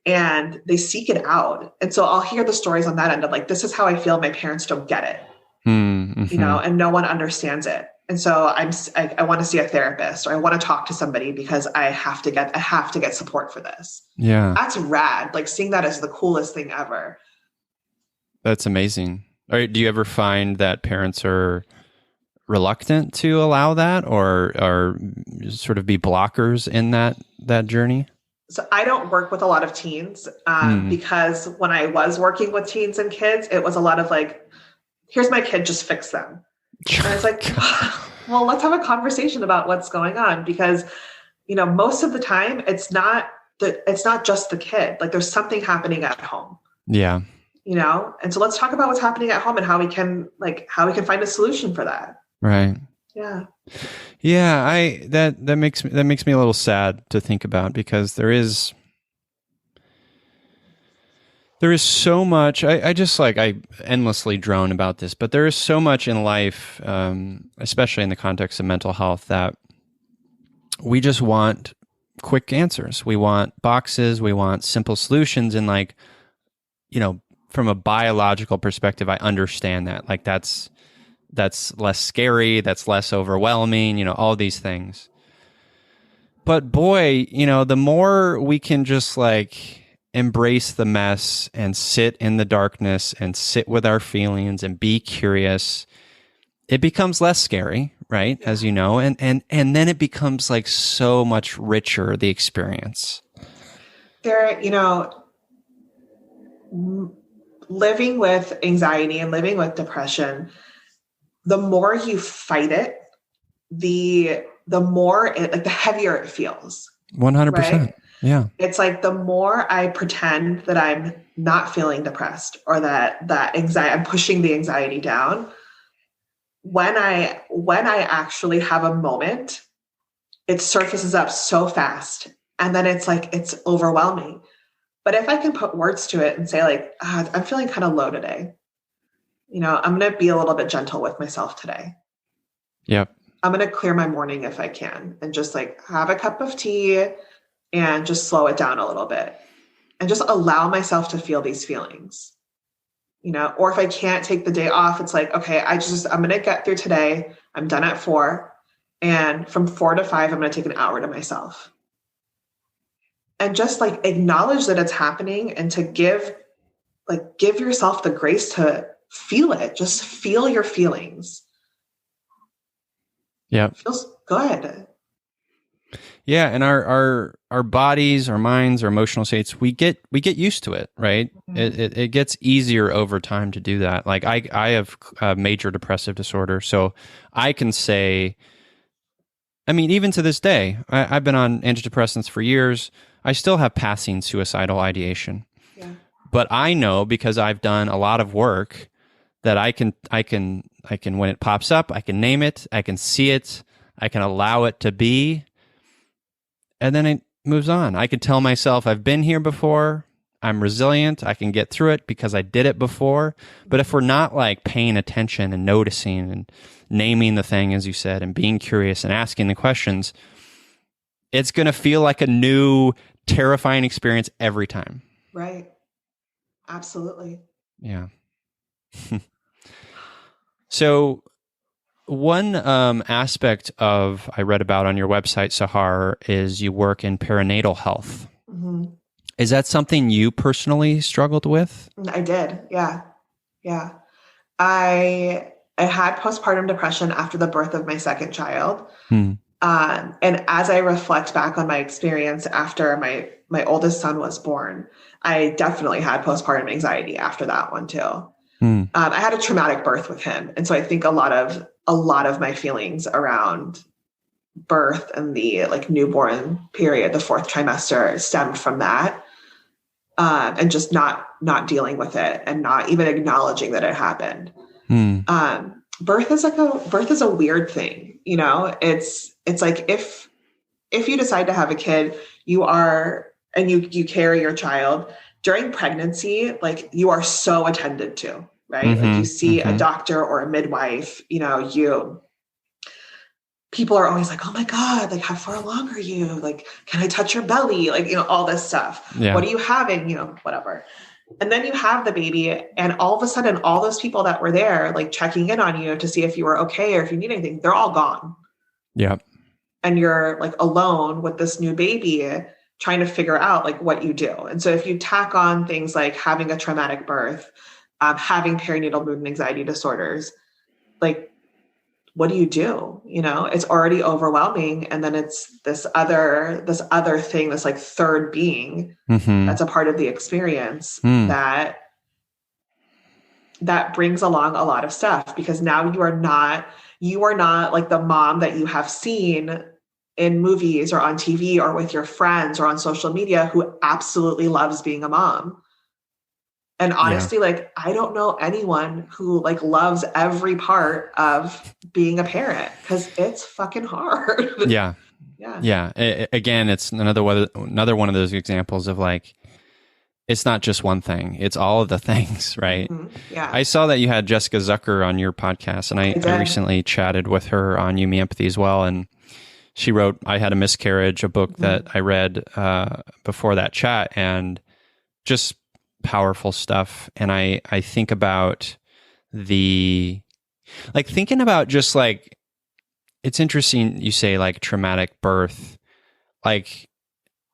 and they seek it out. And so I'll hear the stories on that end of like, this is how I feel. My parents don't get it. You know, and no one understands it. And so I want to see a therapist, or I want to talk to somebody because I have to get support for this. Yeah. That's rad. Like seeing that as the coolest thing ever. That's amazing. Do you ever find that parents are reluctant to allow that or sort of be blockers in that journey? So I don't work with a lot of teens because when I was working with teens and kids, it was a lot of like, here's my kid, just fix them. And it's like, well, let's have a conversation about what's going on because, you know, most of the time it's not just the kid. Like there's something happening at home. Yeah. You know? And so let's talk about what's happening at home and how we can find a solution for that. Right. Yeah. Yeah. That makes me a little sad to think about because there is so much. I endlessly drone about this, but there is so much in life, especially in the context of mental health, that we just want quick answers. We want boxes. We want simple solutions. And like, you know, from a biological perspective, I understand that. Like that's less scary. That's less overwhelming. You know, all these things. But boy, you know, the more we can just like embrace the mess and sit in the darkness and sit with our feelings and be curious, it becomes less scary, right? As you know, and then it becomes like so much richer, the experience. There, you know, living with anxiety and living with depression, the more you fight it, the more it, like the heavier it feels. 100%. Right? Yeah. It's like the more I pretend that I'm not feeling depressed or that anxiety, I'm pushing the anxiety down. When I actually have a moment, it surfaces up so fast. And then it's like, it's overwhelming. But if I can put words to it and say like, I'm feeling kind of low today. You know, I'm going to be a little bit gentle with myself today. Yep. I'm going to clear my morning if I can and just like have a cup of tea and just slow it down a little bit and just allow myself to feel these feelings. or if I can't take the day off, it's like, okay, I'm going to get through today. I'm done at 4. And from 4 to 5, I'm going to take an hour to myself. And just like acknowledge that it's happening and to give yourself the grace to feel it. Just feel your feelings. Yeah. It feels good. Yeah, and our bodies, our minds, our emotional states, we get used to it, right? Mm-hmm. It gets easier over time to do that. Like I have a major depressive disorder, so I can say, I mean, even to this day, I've been on antidepressants for years. I still have passing suicidal ideation. Yeah. But I know, because I've done a lot of work, that I can when it pops up, I can name it, I can see it, I can allow it to be. And then it moves on. I can tell myself I've been here before. I'm resilient. I can get through it because I did it before. But if we're not like paying attention and noticing and naming the thing, as you said, and being curious and asking the questions, it's going to feel like a new, terrifying experience every time. Right. Absolutely. Yeah. So, one aspect of I read about on your website, Sahar, is you work in perinatal health. Mm-hmm. Is that something you personally struggled with? I did. Yeah. Yeah. I had postpartum depression after the birth of my second child. And as I reflect back on my experience after my oldest son was born, I definitely had postpartum anxiety after that one too. I had a traumatic birth with him. And so I think a lot of my feelings around birth and the like newborn period, the 4th trimester, stemmed from that. And just not dealing with it and not even acknowledging that it happened. Birth is a weird thing. It's like if you decide to have a kid, and you carry your child during pregnancy, like you are so attended to, right? Mm-hmm, like you see a doctor or a midwife, people are always like, oh my God, like how far along are you? Like, can I touch your belly? Like, all this stuff. Yeah. What are you having? Whatever. And then you have the baby, and all of a sudden, all those people that were there, like checking in on you to see if you were okay or if you need anything, they're all gone. Yeah. And you're like alone with this new baby trying to figure out like what you do. And so if you tack on things like having a traumatic birth, having perinatal mood and anxiety disorders, like, what do you do? It's already overwhelming. And then it's this other thing, this like third being that's a part of the experience that brings along a lot of stuff, because now you are not like the mom that you have seen in movies or on TV or with your friends or on social media who absolutely loves being a mom. And honestly, like, I don't know anyone who like loves every part of being a parent, because it's fucking hard. Yeah. Again, it's another one of those examples of like, it's not just one thing; it's all of the things, right? Mm-hmm. Yeah. I saw that you had Jessica Zucker on your podcast, and I recently chatted with her on You Me Empathy as well, and she wrote "I Had a Miscarriage," a book that I read before that chat, and just powerful stuff. And I think about thinking about just like, it's interesting you say like traumatic birth, like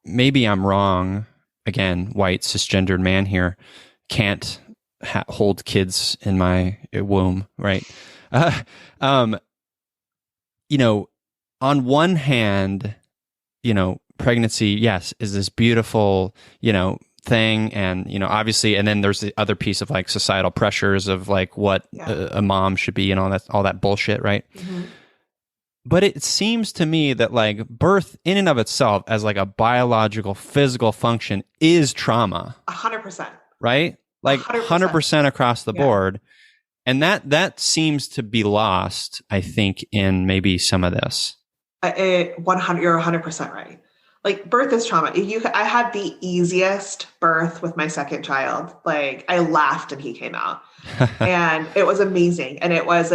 maybe I'm wrong, again, white cisgendered man here, can't hold kids in my womb, right? On one hand, pregnancy, yes, is this beautiful, thing, and obviously, and then there's the other piece of like societal pressures of like what a mom should be and all that bullshit, right? But it seems to me that like birth in and of itself as like a biological physical function is trauma. 100%. Right? Like 100% across the board. And that seems to be lost, I think, in maybe some of this. You're 100% right. Like birth is trauma. I had the easiest birth with my second child. Like I laughed and he came out, and it was amazing. And it was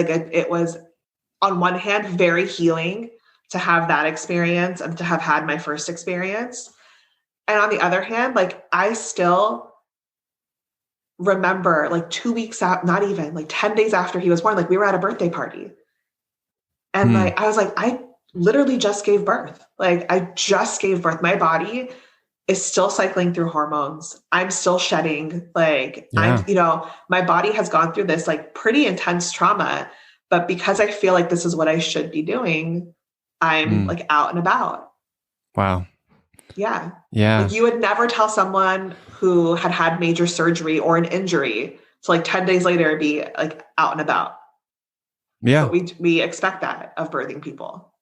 on one hand very healing to have that experience and to have had my first experience. And on the other hand, like I still remember like 2 weeks out, not even like 10 days after he was born, like we were at a birthday party. And like, I was like, I literally just gave birth. Like I just gave birth. My body is still cycling through hormones. I'm still shedding. Like my body has gone through this like pretty intense trauma, but because I feel like this is what I should be doing, I'm like out and about. Wow. Yeah. Yeah. Like you would never tell someone who had major surgery or an injury to like 10 days later be like out and about. Yeah. But we expect that of birthing people.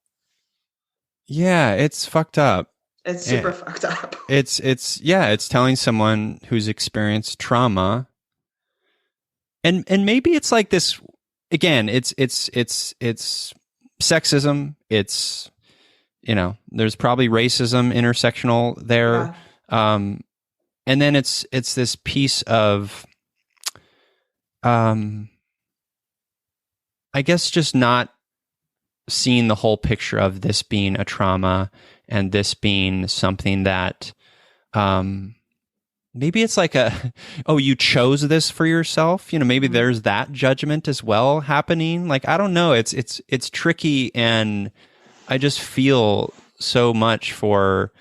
Yeah. It's fucked up. It's super fucked up. It's telling someone who's experienced trauma. And maybe it's like this again, it's sexism. It's, there's probably racism intersectional there. Yeah. And then it's this piece of, I guess just not seeing the whole picture of this being a trauma and this being something that, maybe it's like you chose this for yourself. Maybe there's that judgment as well happening. Like, I don't know. It's tricky. And I just feel so much for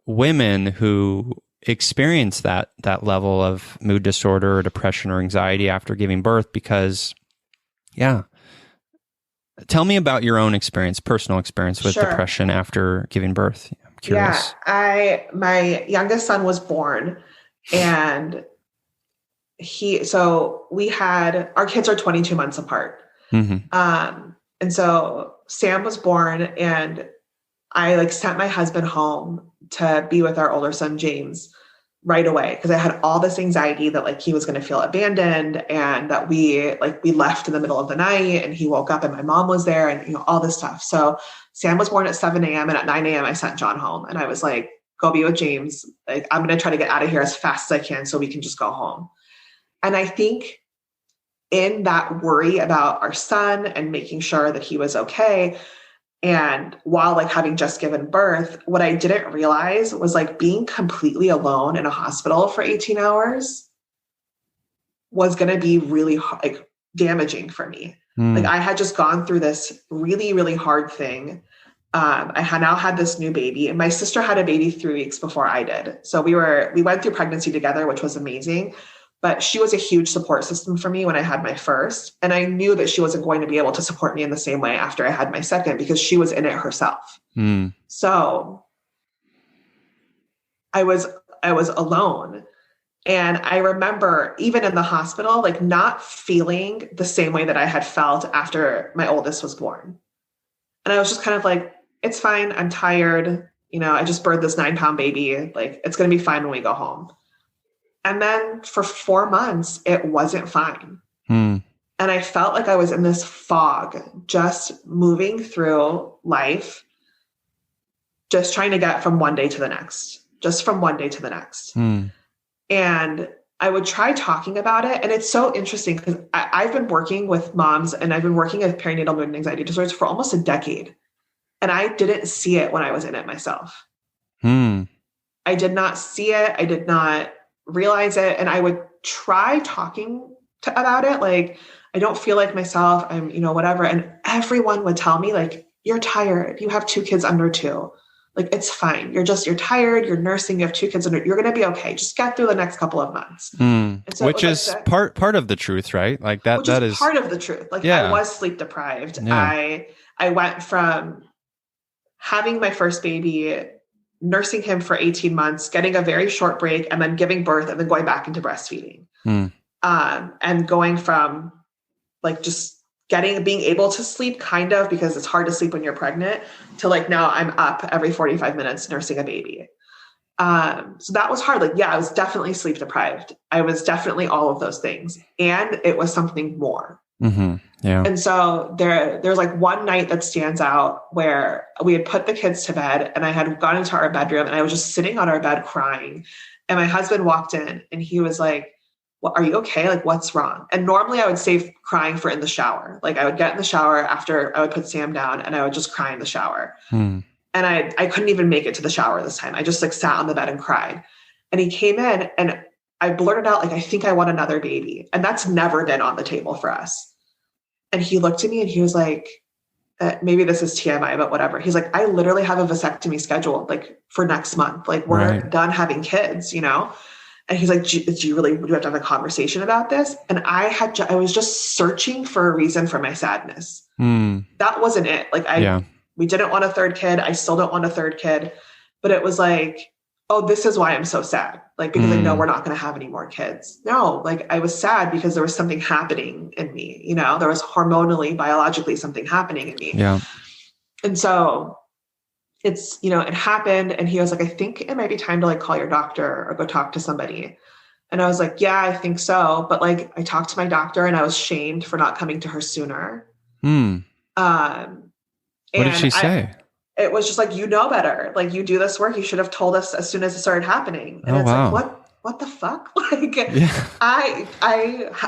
women who experience that level of mood disorder or depression or anxiety after giving birth, because tell me about your own experience, personal experience with depression after giving birth. I'm curious. Yeah, my youngest son was born, and we had, our kids are 22 months apart. Mm-hmm. And so Sam was born, and I like sent my husband home to be with our older son, James, right away. Because I had all this anxiety that like he was going to feel abandoned, and that we left in the middle of the night, and he woke up and my mom was there, and all this stuff. So Sam was born at 7 a.m. and at 9 a.m. I sent John home, and I was like, go be with James. Like, I'm going to try to get out of here as fast as I can so we can just go home. And I think in that worry about our son and making sure that he was okay, and while like having just given birth, what I didn't realize was like being completely alone in a hospital for 18 hours was going to be really like damaging for me. Like I had just gone through this really, really hard thing. I had now had this new baby, and my sister had a baby 3 weeks before I did. So we went through pregnancy together, which was amazing. But she was a huge support system for me when I had my first. And I knew that she wasn't going to be able to support me in the same way after I had my second, because she was in it herself. So I was alone. And I remember even in the hospital, like not feeling the same way that I had felt after my oldest was born. And I was just kind of like, it's fine. I'm tired. I just birthed this 9-pound baby. Like, it's going to be fine when we go home. And then for 4 months, it wasn't fine. And I felt like I was in this fog, just moving through life, just trying to get from one day to the next, And I would try talking about it. And it's so interesting because I've been working with moms, and I've been working with perinatal mood and anxiety disorders for almost a decade. And I didn't see it when I was in it myself. I did not see it. I did not realize it. And I would try talking about it. Like, I don't feel like myself. I'm, whatever. And everyone would tell me like, you're tired. You have 2 kids under 2. Like, it's fine. You're tired. You're nursing. You have 2 kids under. You're going to be okay. Just get through the next couple of months. So which is like part of the truth, right? Like that is part of the truth. Like I was sleep deprived. Yeah. I went from having my first baby, nursing him for 18 months, getting a very short break, and then giving birth, and then going back into breastfeeding. And going from like just being able to sleep kind of, because it's hard to sleep when you're pregnant, to like now I'm up every 45 minutes nursing a baby. So that was hard. Like, yeah, I was definitely sleep deprived. I was definitely all of those things. And it was something more. Yeah. And so there's like one night that stands out where we had put the kids to bed, and I had gone into our bedroom, and I was just sitting on our bed crying. And my husband walked in, and he was like, "Well, are you okay? Like, what's wrong?" And normally I would save crying for in the shower. Like, I would get in the shower after I would put Sam down, and I would just cry in the shower. And I couldn't even make it to the shower this time. I just like sat on the bed and cried. And he came in, and I blurted out, like, I think I want another baby. And that's never been on the table for us. And he looked at me and he was like, maybe this is TMI, but whatever. He's like, I literally have a vasectomy scheduled like for next month. Like we're done having kids, you know? And he's like, do you have to have a conversation about this? And I was just searching for a reason for my sadness. That wasn't it. Like we didn't want a third kid. I still don't want a third kid, but it was like, oh, this is why I'm so sad. Like, because I know we're not going to have any more kids. No, like I was sad because there was something happening in me, you know, there was hormonally, biologically something happening in me. Yeah. And so it's, you know, it happened. And he was like, I think it might be time to like call your doctor or go talk to somebody. And I was like, yeah, I think so. But like, I talked to my doctor and I was shamed for not coming to her sooner. What did she say? It was just like, you know better. Like you do this work. You should have told us as soon as it started happening. And like, what the fuck? Like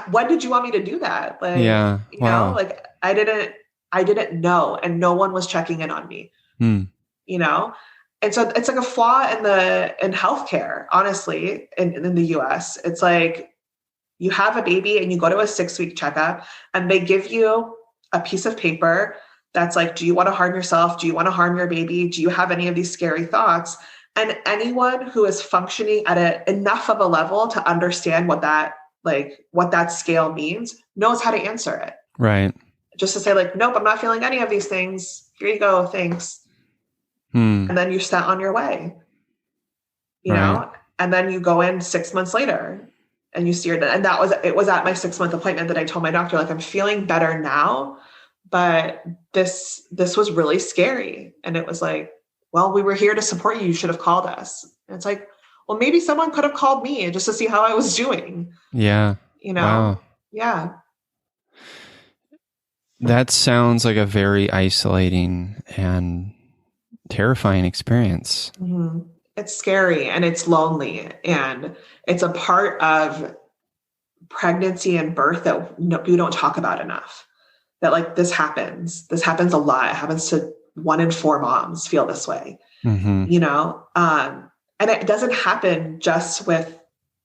when did you want me to do that? Like, you know, like I didn't know. And no one was checking in on me, you know? And so it's like a flaw in healthcare, honestly, in the US. It's like you have a baby and you go to a 6-week checkup and they give you a piece of paper that's like, do you want to harm yourself? Do you want to harm your baby? Do you have any of these scary thoughts? And anyone who is functioning at enough of a level to understand what that scale means knows how to answer it. Right. Just to say like, nope, I'm not feeling any of these things. Here you go. Thanks. And then you're sent on your way, you know, and then you go in 6 months later and you see her. And it was at my 6-month appointment that I told my doctor, like, I'm feeling better now, but this was really scary. And it was like, well, we were here to support you. You should have called us. And it's like, well, maybe someone could have called me just to see how I was doing. Yeah. You know? Wow. Yeah. That sounds like a very isolating and terrifying experience. It's scary and it's lonely. And it's a part of pregnancy and birth that we don't talk about enough. That like this happens a lot. It happens to 1 in 4 moms feel this way, you know? And it doesn't happen just with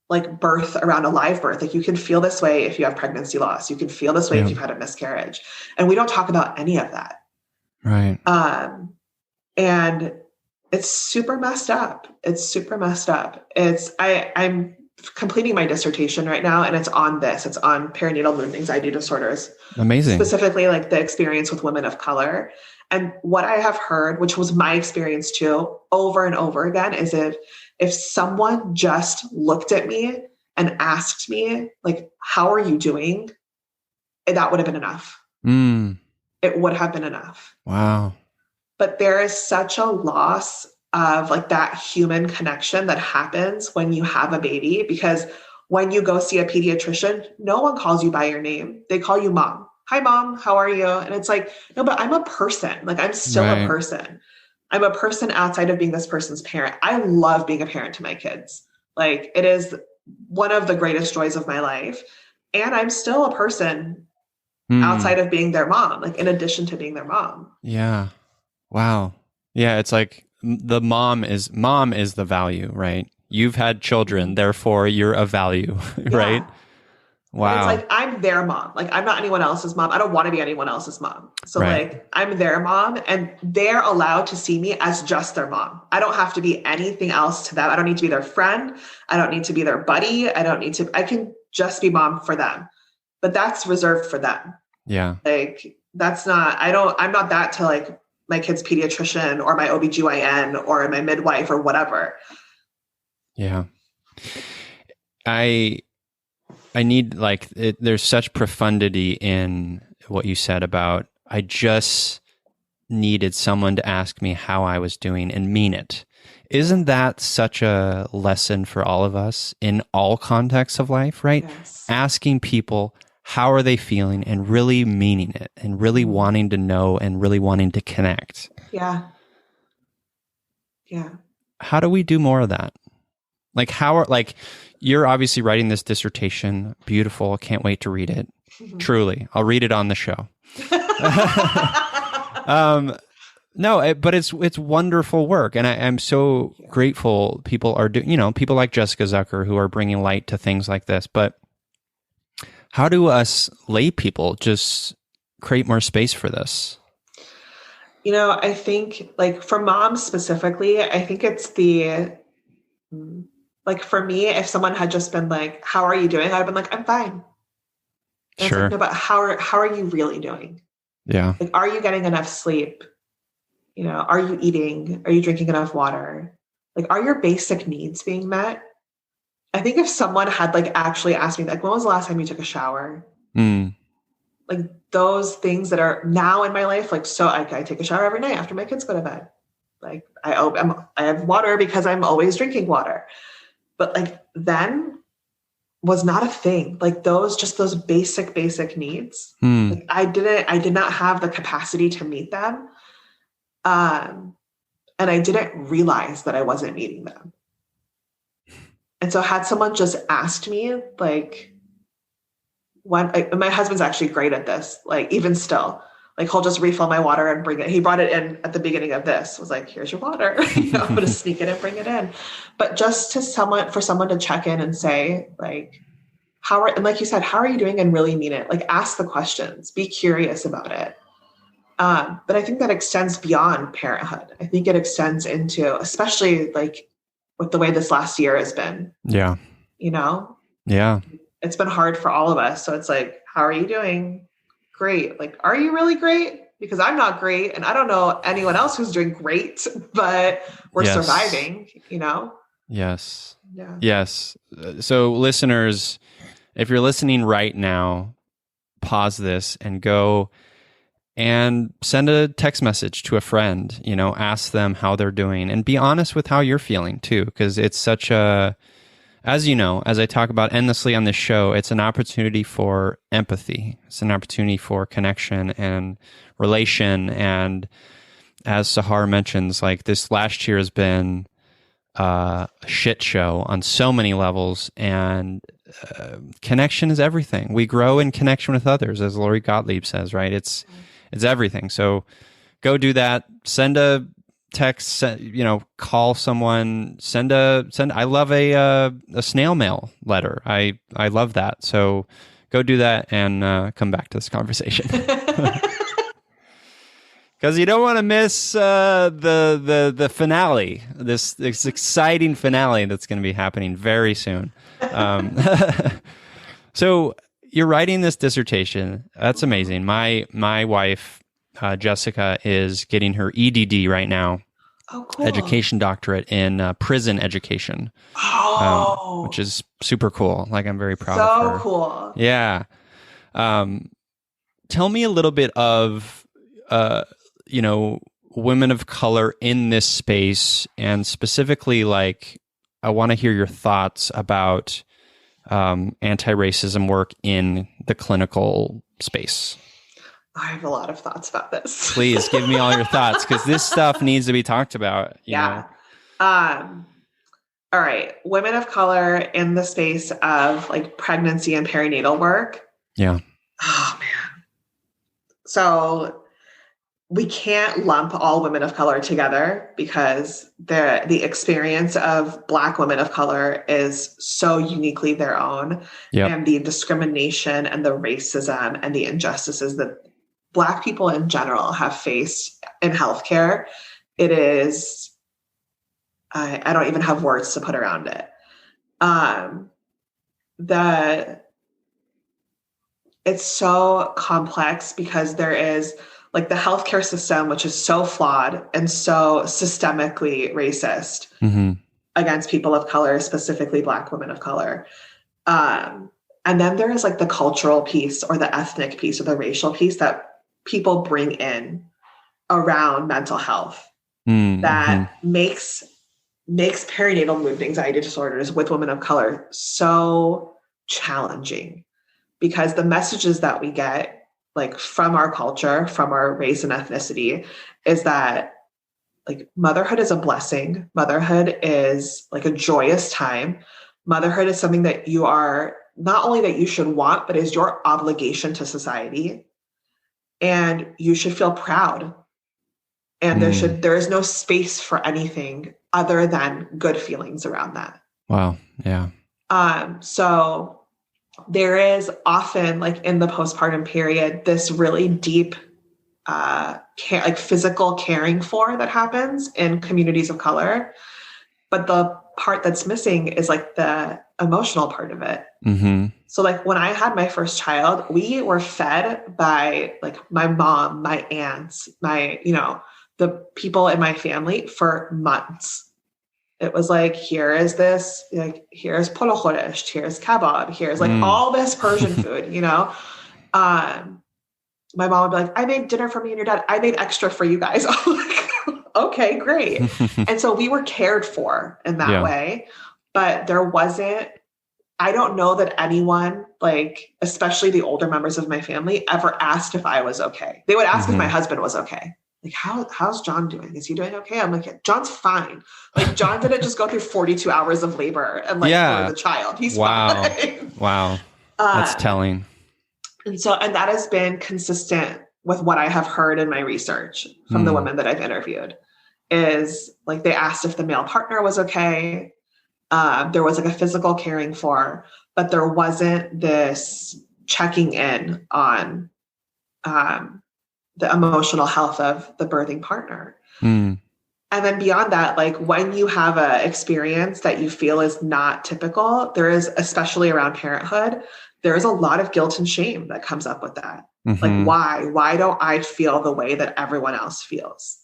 like birth around a live birth. Like you can feel this way if you have pregnancy loss, you can feel this way if you've had a miscarriage, and we don't talk about any of that. Right. And it's super messed up. I'm completing my dissertation right now, and it's on perinatal mood and anxiety disorders. Amazing. Specifically like the experience with women of color. And what I have heard, which was my experience too, over and over again, is if someone just looked at me and asked me like, how are you doing? That would have been enough. It would have been enough. Wow. But there is such a loss of like that human connection that happens when you have a baby, because when you go see a pediatrician, no one calls you by your name. They call you mom. Hi, mom. How are you? And it's like, no, but I'm a person. Like I'm still a person. I'm a person outside of being this person's parent. I love being a parent to my kids. Like it is one of the greatest joys of my life. And I'm still a person outside of being their mom, like in addition to being their mom. Yeah. Wow. Yeah. It's like the mom is the value, right? You've had children, therefore you're of value, right? Wow. And it's like, I'm their mom. Like I'm not anyone else's mom. I don't want to be anyone else's mom. So like I'm their mom, and they're allowed to see me as just their mom. I don't have to be anything else to them. I don't need to be their friend. I don't need to be their buddy. I can just be mom for them, but that's reserved for them. Yeah. Like I'm not that to like my kid's pediatrician or my OBGYN or my midwife or whatever. Yeah. I need there's such profundity in what you said about, I just needed someone to ask me how I was doing and mean it. Isn't that such a lesson for all of us in all contexts of life, right? Yes. Asking people, how are they feeling, and really meaning it and really wanting to know and really wanting to connect. Yeah. Yeah. How do we do more of that? You're obviously writing this dissertation. Beautiful. Can't wait to read it. Truly. I'll read it on the show. No, but it's wonderful work, and I'm so grateful people are doing. People like Jessica Zucker who are bringing light to things like this. But how do us lay people just create more space for this? I think like for moms specifically, I think it's like for me, if someone had just been like, "How are you doing?" I'd been like, "I'm fine." And Sure. it's like, no, but how are you really doing? Yeah. Like, are you getting enough sleep? Are you eating? Are you drinking enough water? Like, are your basic needs being met? I think if someone had like actually asked me, like, when was the last time you took a shower? Mm. Like those things that are now in my life, like, so I take a shower every night after my kids go to bed. Like I have water because I'm always drinking water. But like then was not a thing. Like those basic needs. Like I did not have the capacity to meet them. And I didn't realize that I wasn't meeting them. And so had someone just asked me, like, my husband's actually great at this, like even still, like he'll just refill my water and bring it. He brought it in at the beginning of this, was like, here's your water, I'm going to sneak it and bring it in. But just for someone to check in and say like, and like you said, how are you doing? And really mean it. Like ask the questions, be curious about it. But I think that extends beyond parenthood. I think it extends into, especially like with the way this last year has been. Yeah. Yeah. It's been hard for all of us. So it's like, how are you doing? Great. Like, are you really great? Because I'm not great. And I don't know anyone else who's doing great, but we're surviving, Yes. Yeah. Yes. So listeners, if you're listening right now, pause this and go and send a text message to a friend, ask them how they're doing and be honest with how you're feeling too. Because it's such as I talk about endlessly on this show, it's an opportunity for empathy. It's an opportunity for connection and relation. And as Sahar mentions, like this last year has been a shit show on so many levels, and connection is everything. We grow in connection with others, as Lori Gottlieb says, right? It's everything. So go do that. Send a text, call someone, I love a snail mail letter. I love that. So go do that and come back to this conversation. Because you don't want to miss the finale, this exciting finale that's going to be happening very soon. So you're writing this dissertation. That's amazing. My wife, Jessica, is getting her EDD right now. Oh, cool. Education doctorate in prison education. Oh. Which is super cool. Like, I'm very proud of her. So cool. Yeah. Tell me a little bit of, women of color in this space, and specifically, like, I want to hear your thoughts about anti-racism work in the clinical space. I have a lot of thoughts about this. Please give me all your thoughts, because this stuff needs to be talked about. You know? All right. Women of color in the space of like pregnancy and perinatal work. Yeah. Oh man. So we can't lump all women of color together, because the experience of Black women of color is so uniquely their own. Yep. And the discrimination and the racism and the injustices that Black people in general have faced in healthcare, it is, I don't even have words to put around it. It's so complex, because there is like the healthcare system, which is so flawed and so systemically racist against people of color, specifically Black women of color. And then there is like the cultural piece or the ethnic piece or the racial piece that people bring in around mental health that makes perinatal mood and anxiety disorders with women of color so challenging, because the messages that we get like from our culture, from our race and ethnicity, is that like motherhood is a blessing. Motherhood is like a joyous time. Motherhood is something that you are not only that you should want, but is your obligation to society. And you should feel proud. And there is no space for anything other than good feelings around that. Wow. Yeah. So there is often, like in the postpartum period, this really deep like physical caring for that happens in communities of color. But the part that's missing is like the emotional part of it. Mm-hmm. So like when I had my first child, we were fed by like my mom, my aunts, the people in my family for months. It was like, here is this, like, here's polo khoresh, here's kebab, here's like all this Persian food, my mom would be like, I made dinner for me and your dad. I made extra for you guys. I'm like, okay, great. And so we were cared for in that way, but I don't know that anyone, like, especially the older members of my family, ever asked if I was okay. They would ask if my husband was okay. Like, how's John doing? Is he doing okay? I'm like, yeah, John's fine. Like, John didn't just go through 42 hours of labor and for the child. He's fine. Wow. That's telling. And that has been consistent with what I have heard in my research from the women that I've interviewed is like, they asked if the male partner was okay. There was like a physical caring for, but there wasn't this checking in on, the emotional health of the birthing partner. And then beyond that, like when you have a experience that you feel is not typical, there is, especially around parenthood, there is a lot of guilt and shame that comes up with that. Like, why don't I feel the way that everyone else feels?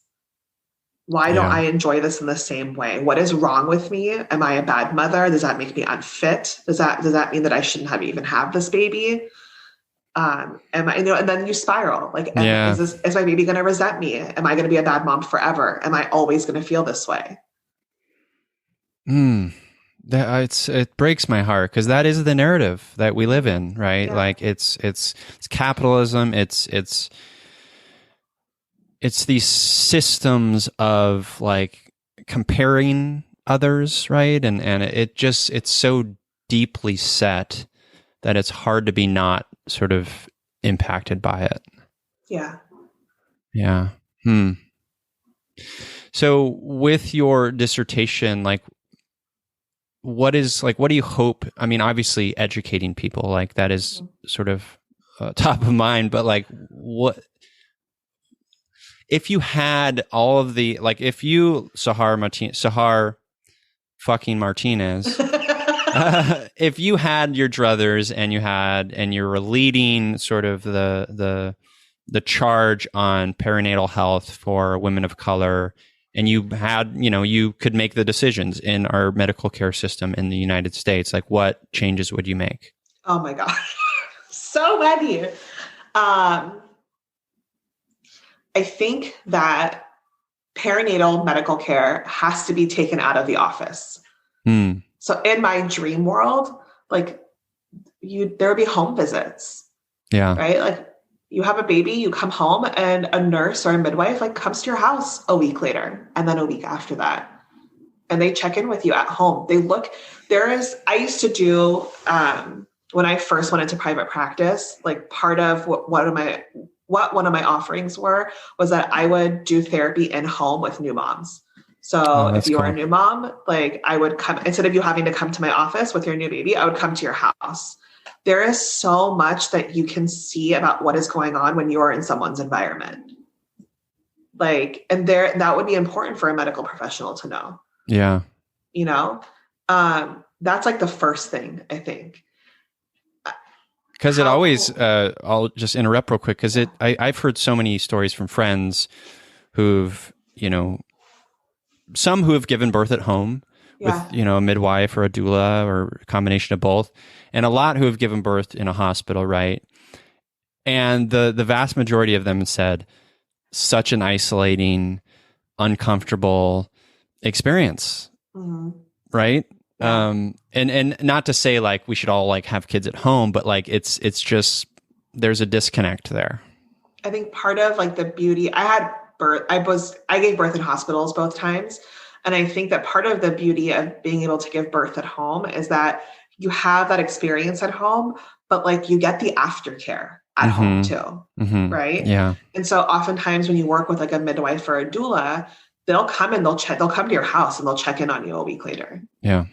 Why don't I enjoy this in the same way? What is wrong with me? Am I a bad mother? Does that make me unfit? Does that mean that I shouldn't have this baby? And then you spiral. Like, is my baby going to resent me? Am I going to be a bad mom forever? Am I always going to feel this way? It breaks my heart because that is the narrative that we live in, right? Yeah. Like it's capitalism. It's these systems of like comparing others, right? And it's so deeply set that it's hard to be not sort of impacted by it. Yeah. Yeah. So with your dissertation, like, what do you hope? I mean, obviously educating people, like that is sort of top of mind, but like what, if you had all of the, like if you, Sahar fucking Martinez, if you had your druthers and you were leading sort of the charge on perinatal health for women of color, and you had, you could make the decisions in our medical care system in the United States, like what changes would you make? Oh my God. So many. I think that perinatal medical care has to be taken out of the office. So in my dream world, like there would be home visits. Yeah. Right. Like you have a baby, you come home and a nurse or a midwife like comes to your house a week later and then a week after that. And they check in with you at home. I used to do, when I first went into private practice, like part of what one of my offerings was that I would do therapy in home with new moms. So if you were a new mom, like I would come, instead of you having to come to my office with your new baby, I would come to your house. There is so much that you can see about what is going on when you are in someone's environment. Like, and that would be important for a medical professional to know. Yeah. That's like the first thing, I think. Because it always, I'll just interrupt real quick, because I've heard so many stories from friends who've, some who have given birth at home with, a midwife or a doula or a combination of both, and a lot who have given birth in a hospital, right? And the vast majority of them said such an isolating, uncomfortable experience, right? And not to say like we should all like have kids at home, but like it's just, there's a disconnect there. I think part of like the beauty, I gave birth in hospitals both times. And I think that part of the beauty of being able to give birth at home is that you have that experience at home, but like you get the aftercare at home too. Right. Yeah. And so oftentimes when you work with like a midwife or a doula, they'll come and they'll come to your house and they'll check in on you a week later. Yeah.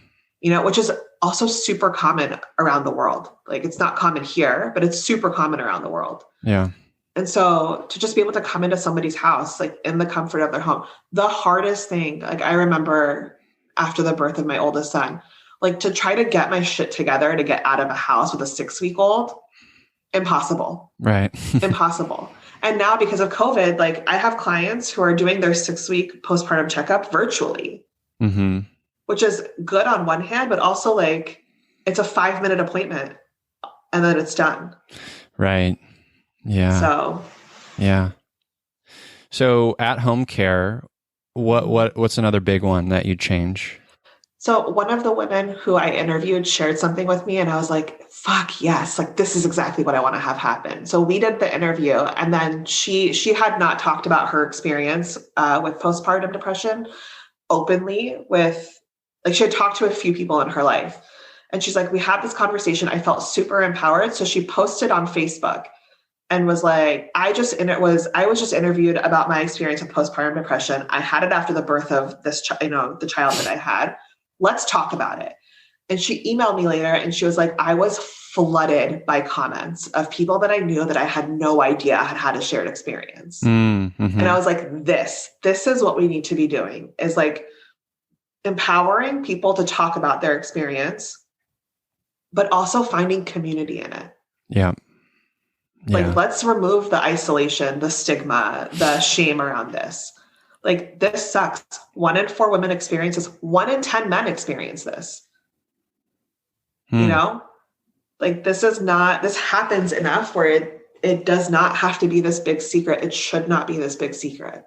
Which is also super common around the world. Like it's not common here, but it's super common around the world. Yeah. And so to just be able to come into somebody's house, like in the comfort of their home, the hardest thing, like I remember after the birth of my oldest son, like to try to get my shit together to get out of a house with a 6-week-old, impossible. Right. Impossible. And now because of COVID, like I have clients who are doing their 6-week postpartum checkup virtually, which is good on one hand, but also like it's a 5-minute appointment and then it's done. Right. Yeah. So, yeah. So at home care, what's another big one that you'd change? So one of the women who I interviewed shared something with me and I was like, fuck yes, like this is exactly what I want to have happen. So we did the interview and then she had not talked about her experience with postpartum depression openly with, like she had talked to a few people in her life. And she's like, we had this conversation. I felt super empowered. So she posted on Facebook and was like, I was just interviewed about my experience with postpartum depression. I had it after the birth of this, the child that I had. Let's talk about it. And she emailed me later and she was like, I was flooded by comments of people that I knew that I had no idea had a shared experience. And I was like, this is what we need to be doing, is like empowering people to talk about their experience, but also finding community in it. Yeah. Like, let's remove the isolation, the stigma, the shame around this. Like, this sucks. 1 in 4 women experience this. 1 in 10 men experience this. Like this happens enough where it does not have to be this big secret. It should not be this big secret.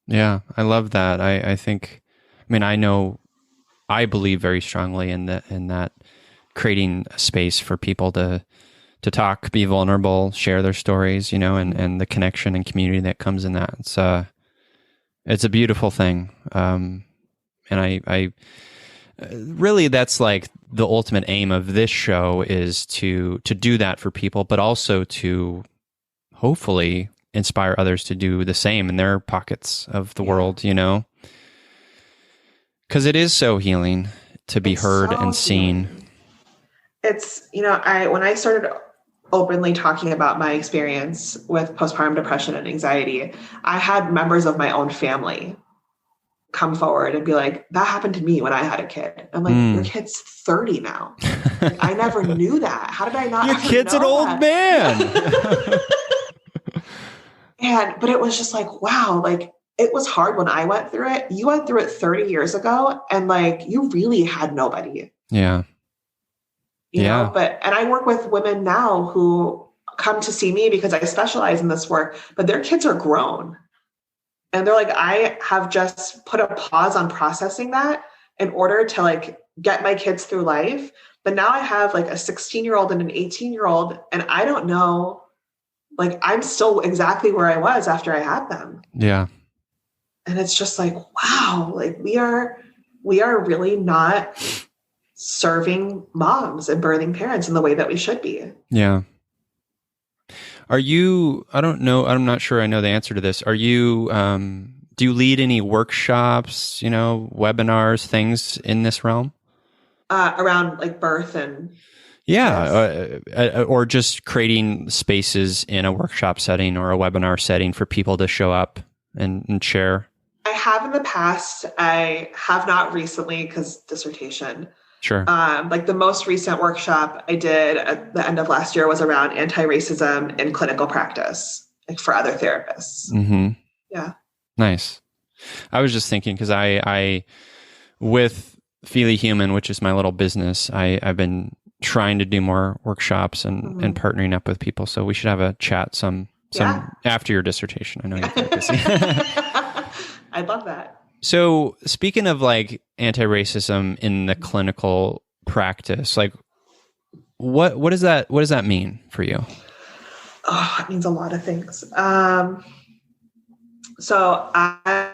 Yeah. I love that. I believe very strongly in that creating a space for people to talk, be vulnerable, share their stories, and the connection and community that comes in that. It's a beautiful thing. And I really, that's like the ultimate aim of this show, is to do that for people, but also to hopefully inspire others to do the same in their pockets of the world, because it is so healing to be heard and seen. Healing. It's, when I started openly talking about my experience with postpartum depression and anxiety, I had members of my own family come forward and be like, that happened to me when I had a kid. I'm like, your kid's 30 now. Like, I never knew that. How did I not? Your kid's an old man. But it was just like, wow, like it was hard when I went through it. You went through it 30 years ago and like, you really had nobody. Yeah. You know, and I work with women now who come to see me because I specialize in this work, but their kids are grown. And they're like, I have just put a pause on processing that in order to like get my kids through life. But now I have like a 16-year-old and an 18-year-old, and I don't know, like I'm still exactly where I was after I had them. Yeah. And it's just like, wow, like we are really not serving moms and birthing parents in the way that we should be. Yeah. Are you, I don't know, I'm not sure I know the answer to this. Are you, do you lead any workshops, webinars, things in this realm? Around like birth and... Yeah. Or just creating spaces in a workshop setting or a webinar setting for people to show up and share. I have in the past. I have not recently because dissertation. Sure. Like the most recent workshop I did at the end of last year was around anti-racism in clinical practice, like for other therapists. Yeah. Nice. I was just thinking, because I with Feely Human, which is my little business, I've been trying to do more workshops and partnering up with people. So we should have a chat some after your dissertation. I know you're busy. I'd love that. So speaking of like anti-racism in the clinical practice, like what does that mean for you? Oh, it means a lot of things. So I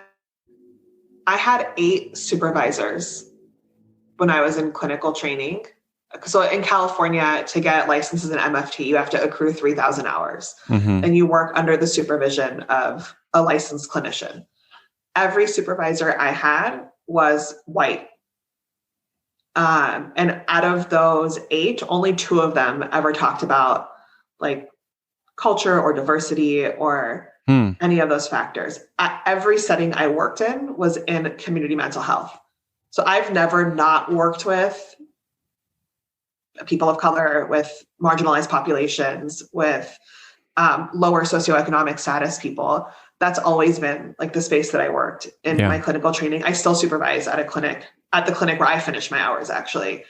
had 8 supervisors when I was in clinical training so in California, to get licensed as an MFT, you have to accrue 3,000 hours Mm-hmm. and you work under the supervision of a licensed clinician. Every supervisor I had was white. And out of those 8, only 2 of them ever talked about like culture or diversity or any of those factors. Every setting I worked in was in community mental health. So I've never not worked with people of color, with marginalized populations, with lower socioeconomic status people. That's always been like the space that I worked in my clinical training. I still supervise at the clinic where I finished my hours, actually.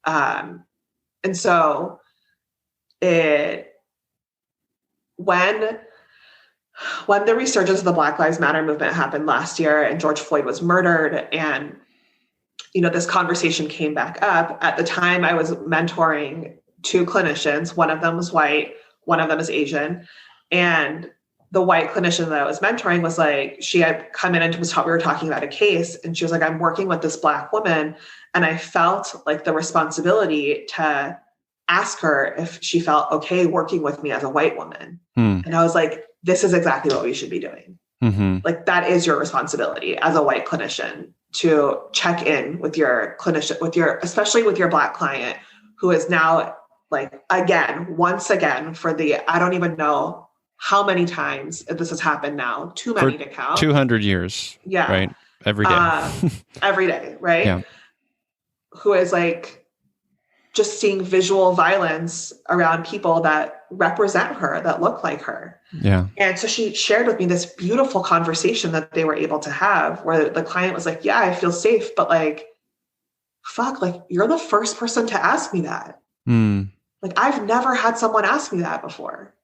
And so when the resurgence of the Black Lives Matter movement happened last year and George Floyd was murdered, and this conversation came back up. At the time, I was mentoring 2 clinicians. One of them was white, one of them is Asian. And the white clinician that I was mentoring was like, she had come in and we were talking about a case, and she was like, I'm working with this Black woman, and I felt like the responsibility to ask her if she felt okay working with me as a white woman. And I was like, this is exactly what we should be doing. Mm-hmm. Like, that is your responsibility as a white clinician, to check in with your clinician, especially with your Black client, who is now like, once again, for I don't even know how many times this has happened now, too many to count. 200 years. Yeah. Right. Every day. Every day. Right. Yeah. Who is like just seeing visual violence around people that represent her, that look like her. Yeah. And so she shared with me this beautiful conversation that they were able to have, where the client was like, yeah, I feel safe, but like, fuck, like, you're the first person to ask me that. Like, I've never had someone ask me that before.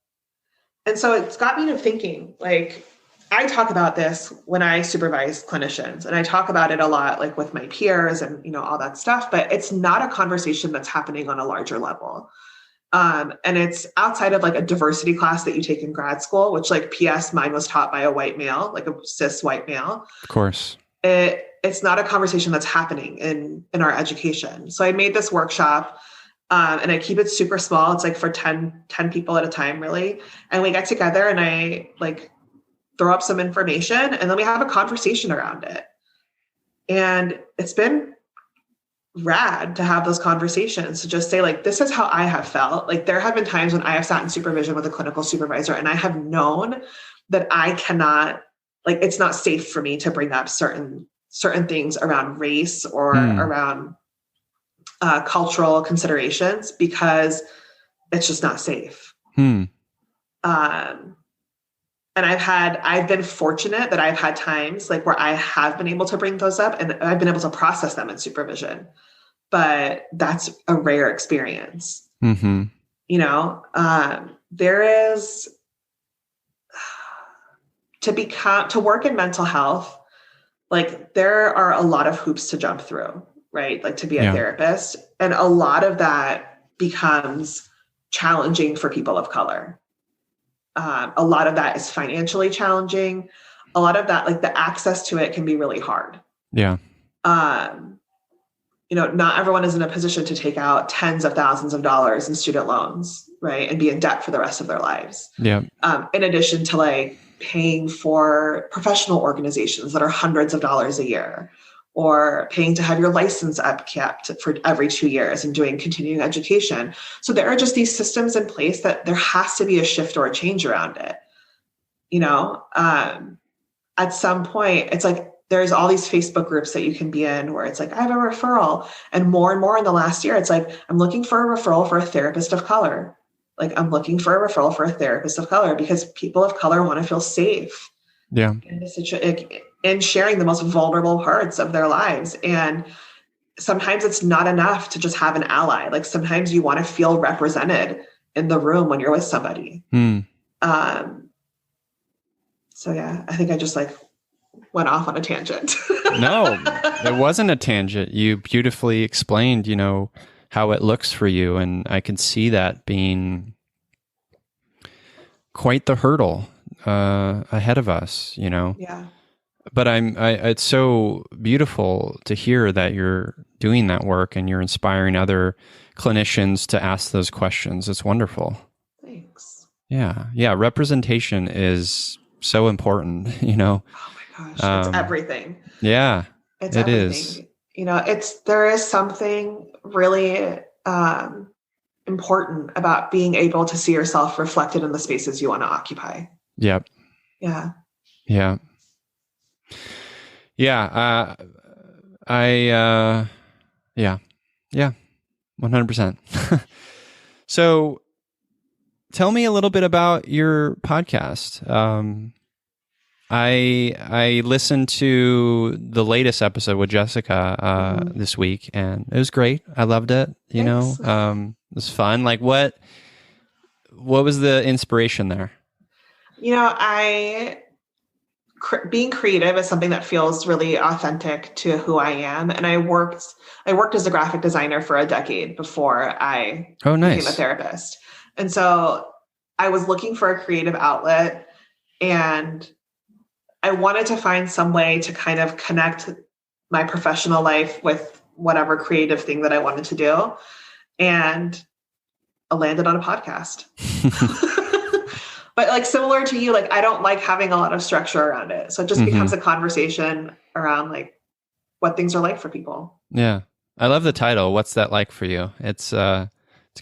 And so it's got me to thinking, like, I talk about this when I supervise clinicians, and I talk about it a lot, like with my peers and, all that stuff, but it's not a conversation that's happening on a larger level. And it's outside of like a diversity class that you take in grad school, which, like, PS, mine was taught by a white male, like a cis white male. Of course. It's not a conversation that's happening in our education. So I made this workshop, and I keep it super small. It's like for 10 people at a time, really. And we get together and I like throw up some information, and then we have a conversation around it. And it's been rad to have those conversations, to just say, like, this is how I have felt. Like, there have been times when I have sat in supervision with a clinical supervisor, and I have known that I cannot, like, it's not safe for me to bring up certain things around race or around cultural considerations, because it's just not safe. And I've been fortunate that I've had times like where I have been able to bring those up and I've been able to process them in supervision, but that's a rare experience. Mm-hmm. There is to work in mental health, like, there are a lot of hoops to jump through, right? Like, to be a therapist. And a lot of that becomes challenging for people of color. A lot of that is financially challenging. A lot of that, like, the access to it can be really hard. Yeah. Not everyone is in a position to take out tens of thousands of dollars in student loans, right? And be in debt for the rest of their lives. Yeah. In addition to like paying for professional organizations that are hundreds of dollars a year, or paying to have your license upkept for every 2 years and doing continuing education. So there are just these systems in place that there has to be a shift or a change around it. At some point, it's like, there's all these Facebook groups that you can be in where it's like, I have a referral. And more in the last year, it's like, I'm looking for a referral for a therapist of color. Like, I'm looking for a referral for a therapist of color, because people of color want to feel safe. Yeah. In sharing the most vulnerable parts of their lives. And sometimes it's not enough to just have an ally. Like, sometimes you want to feel represented in the room when you're with somebody. So yeah, I think I just like went off on a tangent. No, it wasn't a tangent. You beautifully explained, how it looks for you. And I can see that being quite the hurdle ahead of us, Yeah. But it's so beautiful to hear that you're doing that work, and you're inspiring other clinicians to ask those questions. It's wonderful. Thanks. Yeah. Representation is so important, Oh my gosh, it's everything. Yeah, It's it everything. is. There is something really important about being able to see yourself reflected in the spaces you want to occupy. Yep. Yeah. Yeah. 100%. So tell me a little bit about your podcast. I listened to the latest episode with Jessica this week, and it was great. I loved it. Thanks. It was fun. Like, what was the inspiration there? Being creative is something that feels really authentic to who I am. And I worked as a graphic designer for a decade before I became a therapist. And so I was looking for a creative outlet, and I wanted to find some way to kind of connect my professional life with whatever creative thing that I wanted to do. And I landed on a podcast. But like similar to you, like I don't like having a lot of structure around it. So it just becomes a conversation around like what things are like for people. Yeah. I love the title. What's that like for you? It's a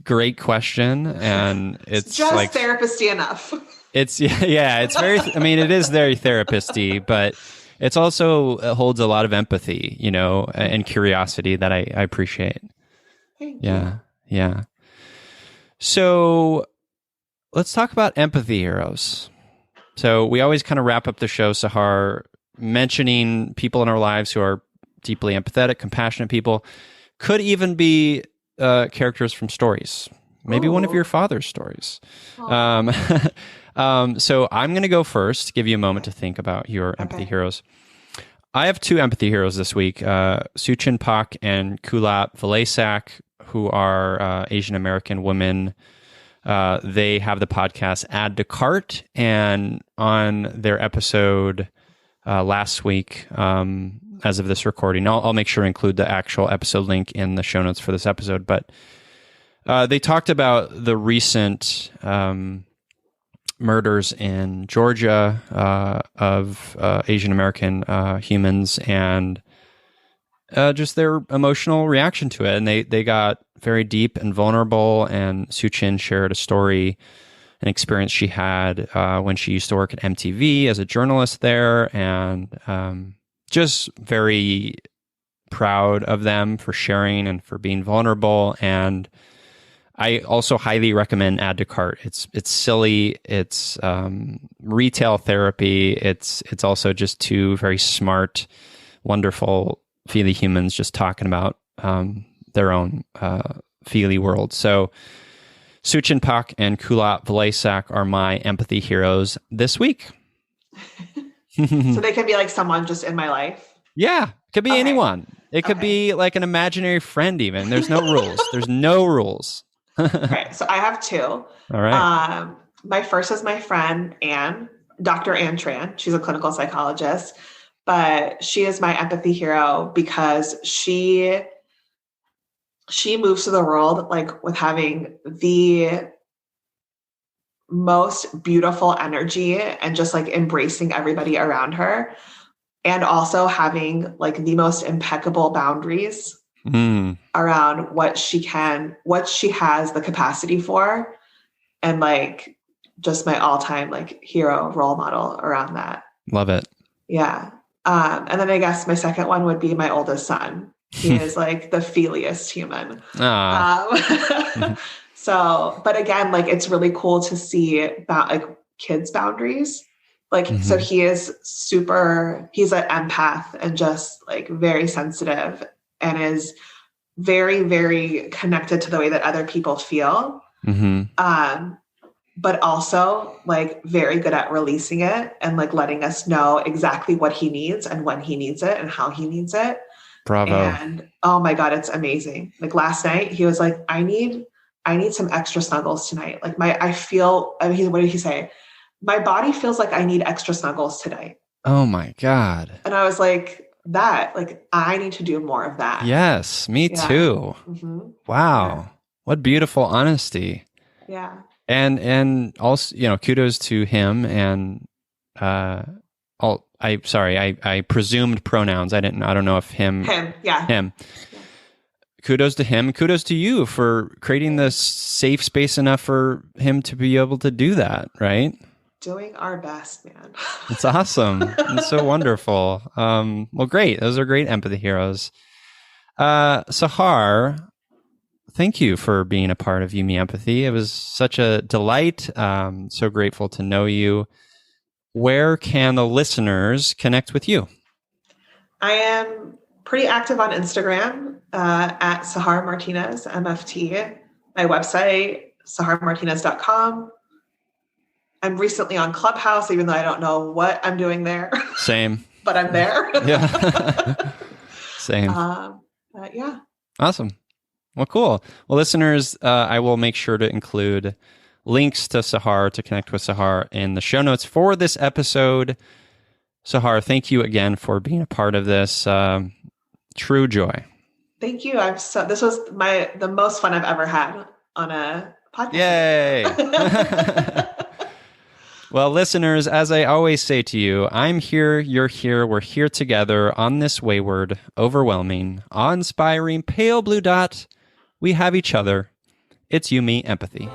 great question, and it's just like therapist-y enough. It's it's very, it is very therapist-y, but it's also, it holds a lot of empathy, and curiosity that I appreciate. Thank you. Yeah. So let's talk about empathy heroes. So we always kind of wrap up the show, Sahar, mentioning people in our lives who are deeply empathetic, compassionate people. Could even be characters from stories. Maybe one of your father's stories. So I'm going to go first, give you a moment to think about your empathy heroes. I have two empathy heroes this week, Suchin Pak and Kula Vlasak, who are Asian American women. They have the podcast Add to Cart, and on their episode last week, as of this recording, I'll make sure to include the actual episode link in the show notes for this episode, but they talked about the recent murders in Georgia of Asian American humans, and just their emotional reaction to it. And they got very deep and vulnerable, and Suchin shared a story, an experience she had when she used to work at MTV as a journalist there, and just very proud of them for sharing and for being vulnerable. And I also highly recommend Add to Cart. It's silly. It's retail therapy. It's also just two very smart, wonderful feely humans just talking about their own feely world. So Suchin Pak and Kula Vlasak are my empathy heroes this week. So they can be like someone just in my life? Yeah, it could be anyone. It could be like an imaginary friend even. There's no rules. There's no rules. Right. So I have two. All right. My first is my friend, Anne, Dr. Anne Tran. She's a clinical psychologist, but she is my empathy hero because she moves through the world like with having the most beautiful energy and just like embracing everybody around her, and also having like the most impeccable boundaries around what she has the capacity for, and like just my all-time like hero role model around that. Love it. Yeah. And then I guess my second one would be my oldest son. He is like the feeliest human. So, but again, like it's really cool to see about like kids' boundaries. Like, so he's an empath and just like very sensitive, and is very, very connected to the way that other people feel. But also like very good at releasing it and like letting us know exactly what he needs and when he needs it and how he needs it. Bravo. And oh my God, it's amazing. Like last night he was like, I need some extra snuggles tonight. Like what did he say? My body feels like I need extra snuggles tonight. Oh my God. And I was like, that. Like, I need to do more of that. Yes, me Yeah. too. Hmm. Wow. What beautiful honesty. Yeah. And also, kudos to him and I presumed pronouns. I don't know if him. Yeah. Him. Kudos to him. Kudos to you for creating this safe space enough for him to be able to do that, right? Doing our best, man. It's awesome. It's so wonderful. Well, great. Those are great empathy heroes. Sahar, thank you for being a part of You Me Empathy. It was such a delight. So grateful to know you. Where can the listeners connect with you? I am pretty active on Instagram at Sahar Martinez, MFT. My website, saharmartinez.com. I'm recently on Clubhouse, even though I don't know what I'm doing there. Same. But I'm there. Yeah. Same. But yeah. Awesome. Well, cool. Well, listeners, I will make sure to include links to Sahar, to connect with Sahar, in the show notes for this episode. Sahar, thank you again for being a part of this. True joy. Thank you. This was the most fun I've ever had on a podcast. Yay. Well, listeners, as I always say to you, I'm here, you're here, we're here together on this wayward, overwhelming, awe-inspiring, pale blue dot. We have each other. It's You Me Empathy.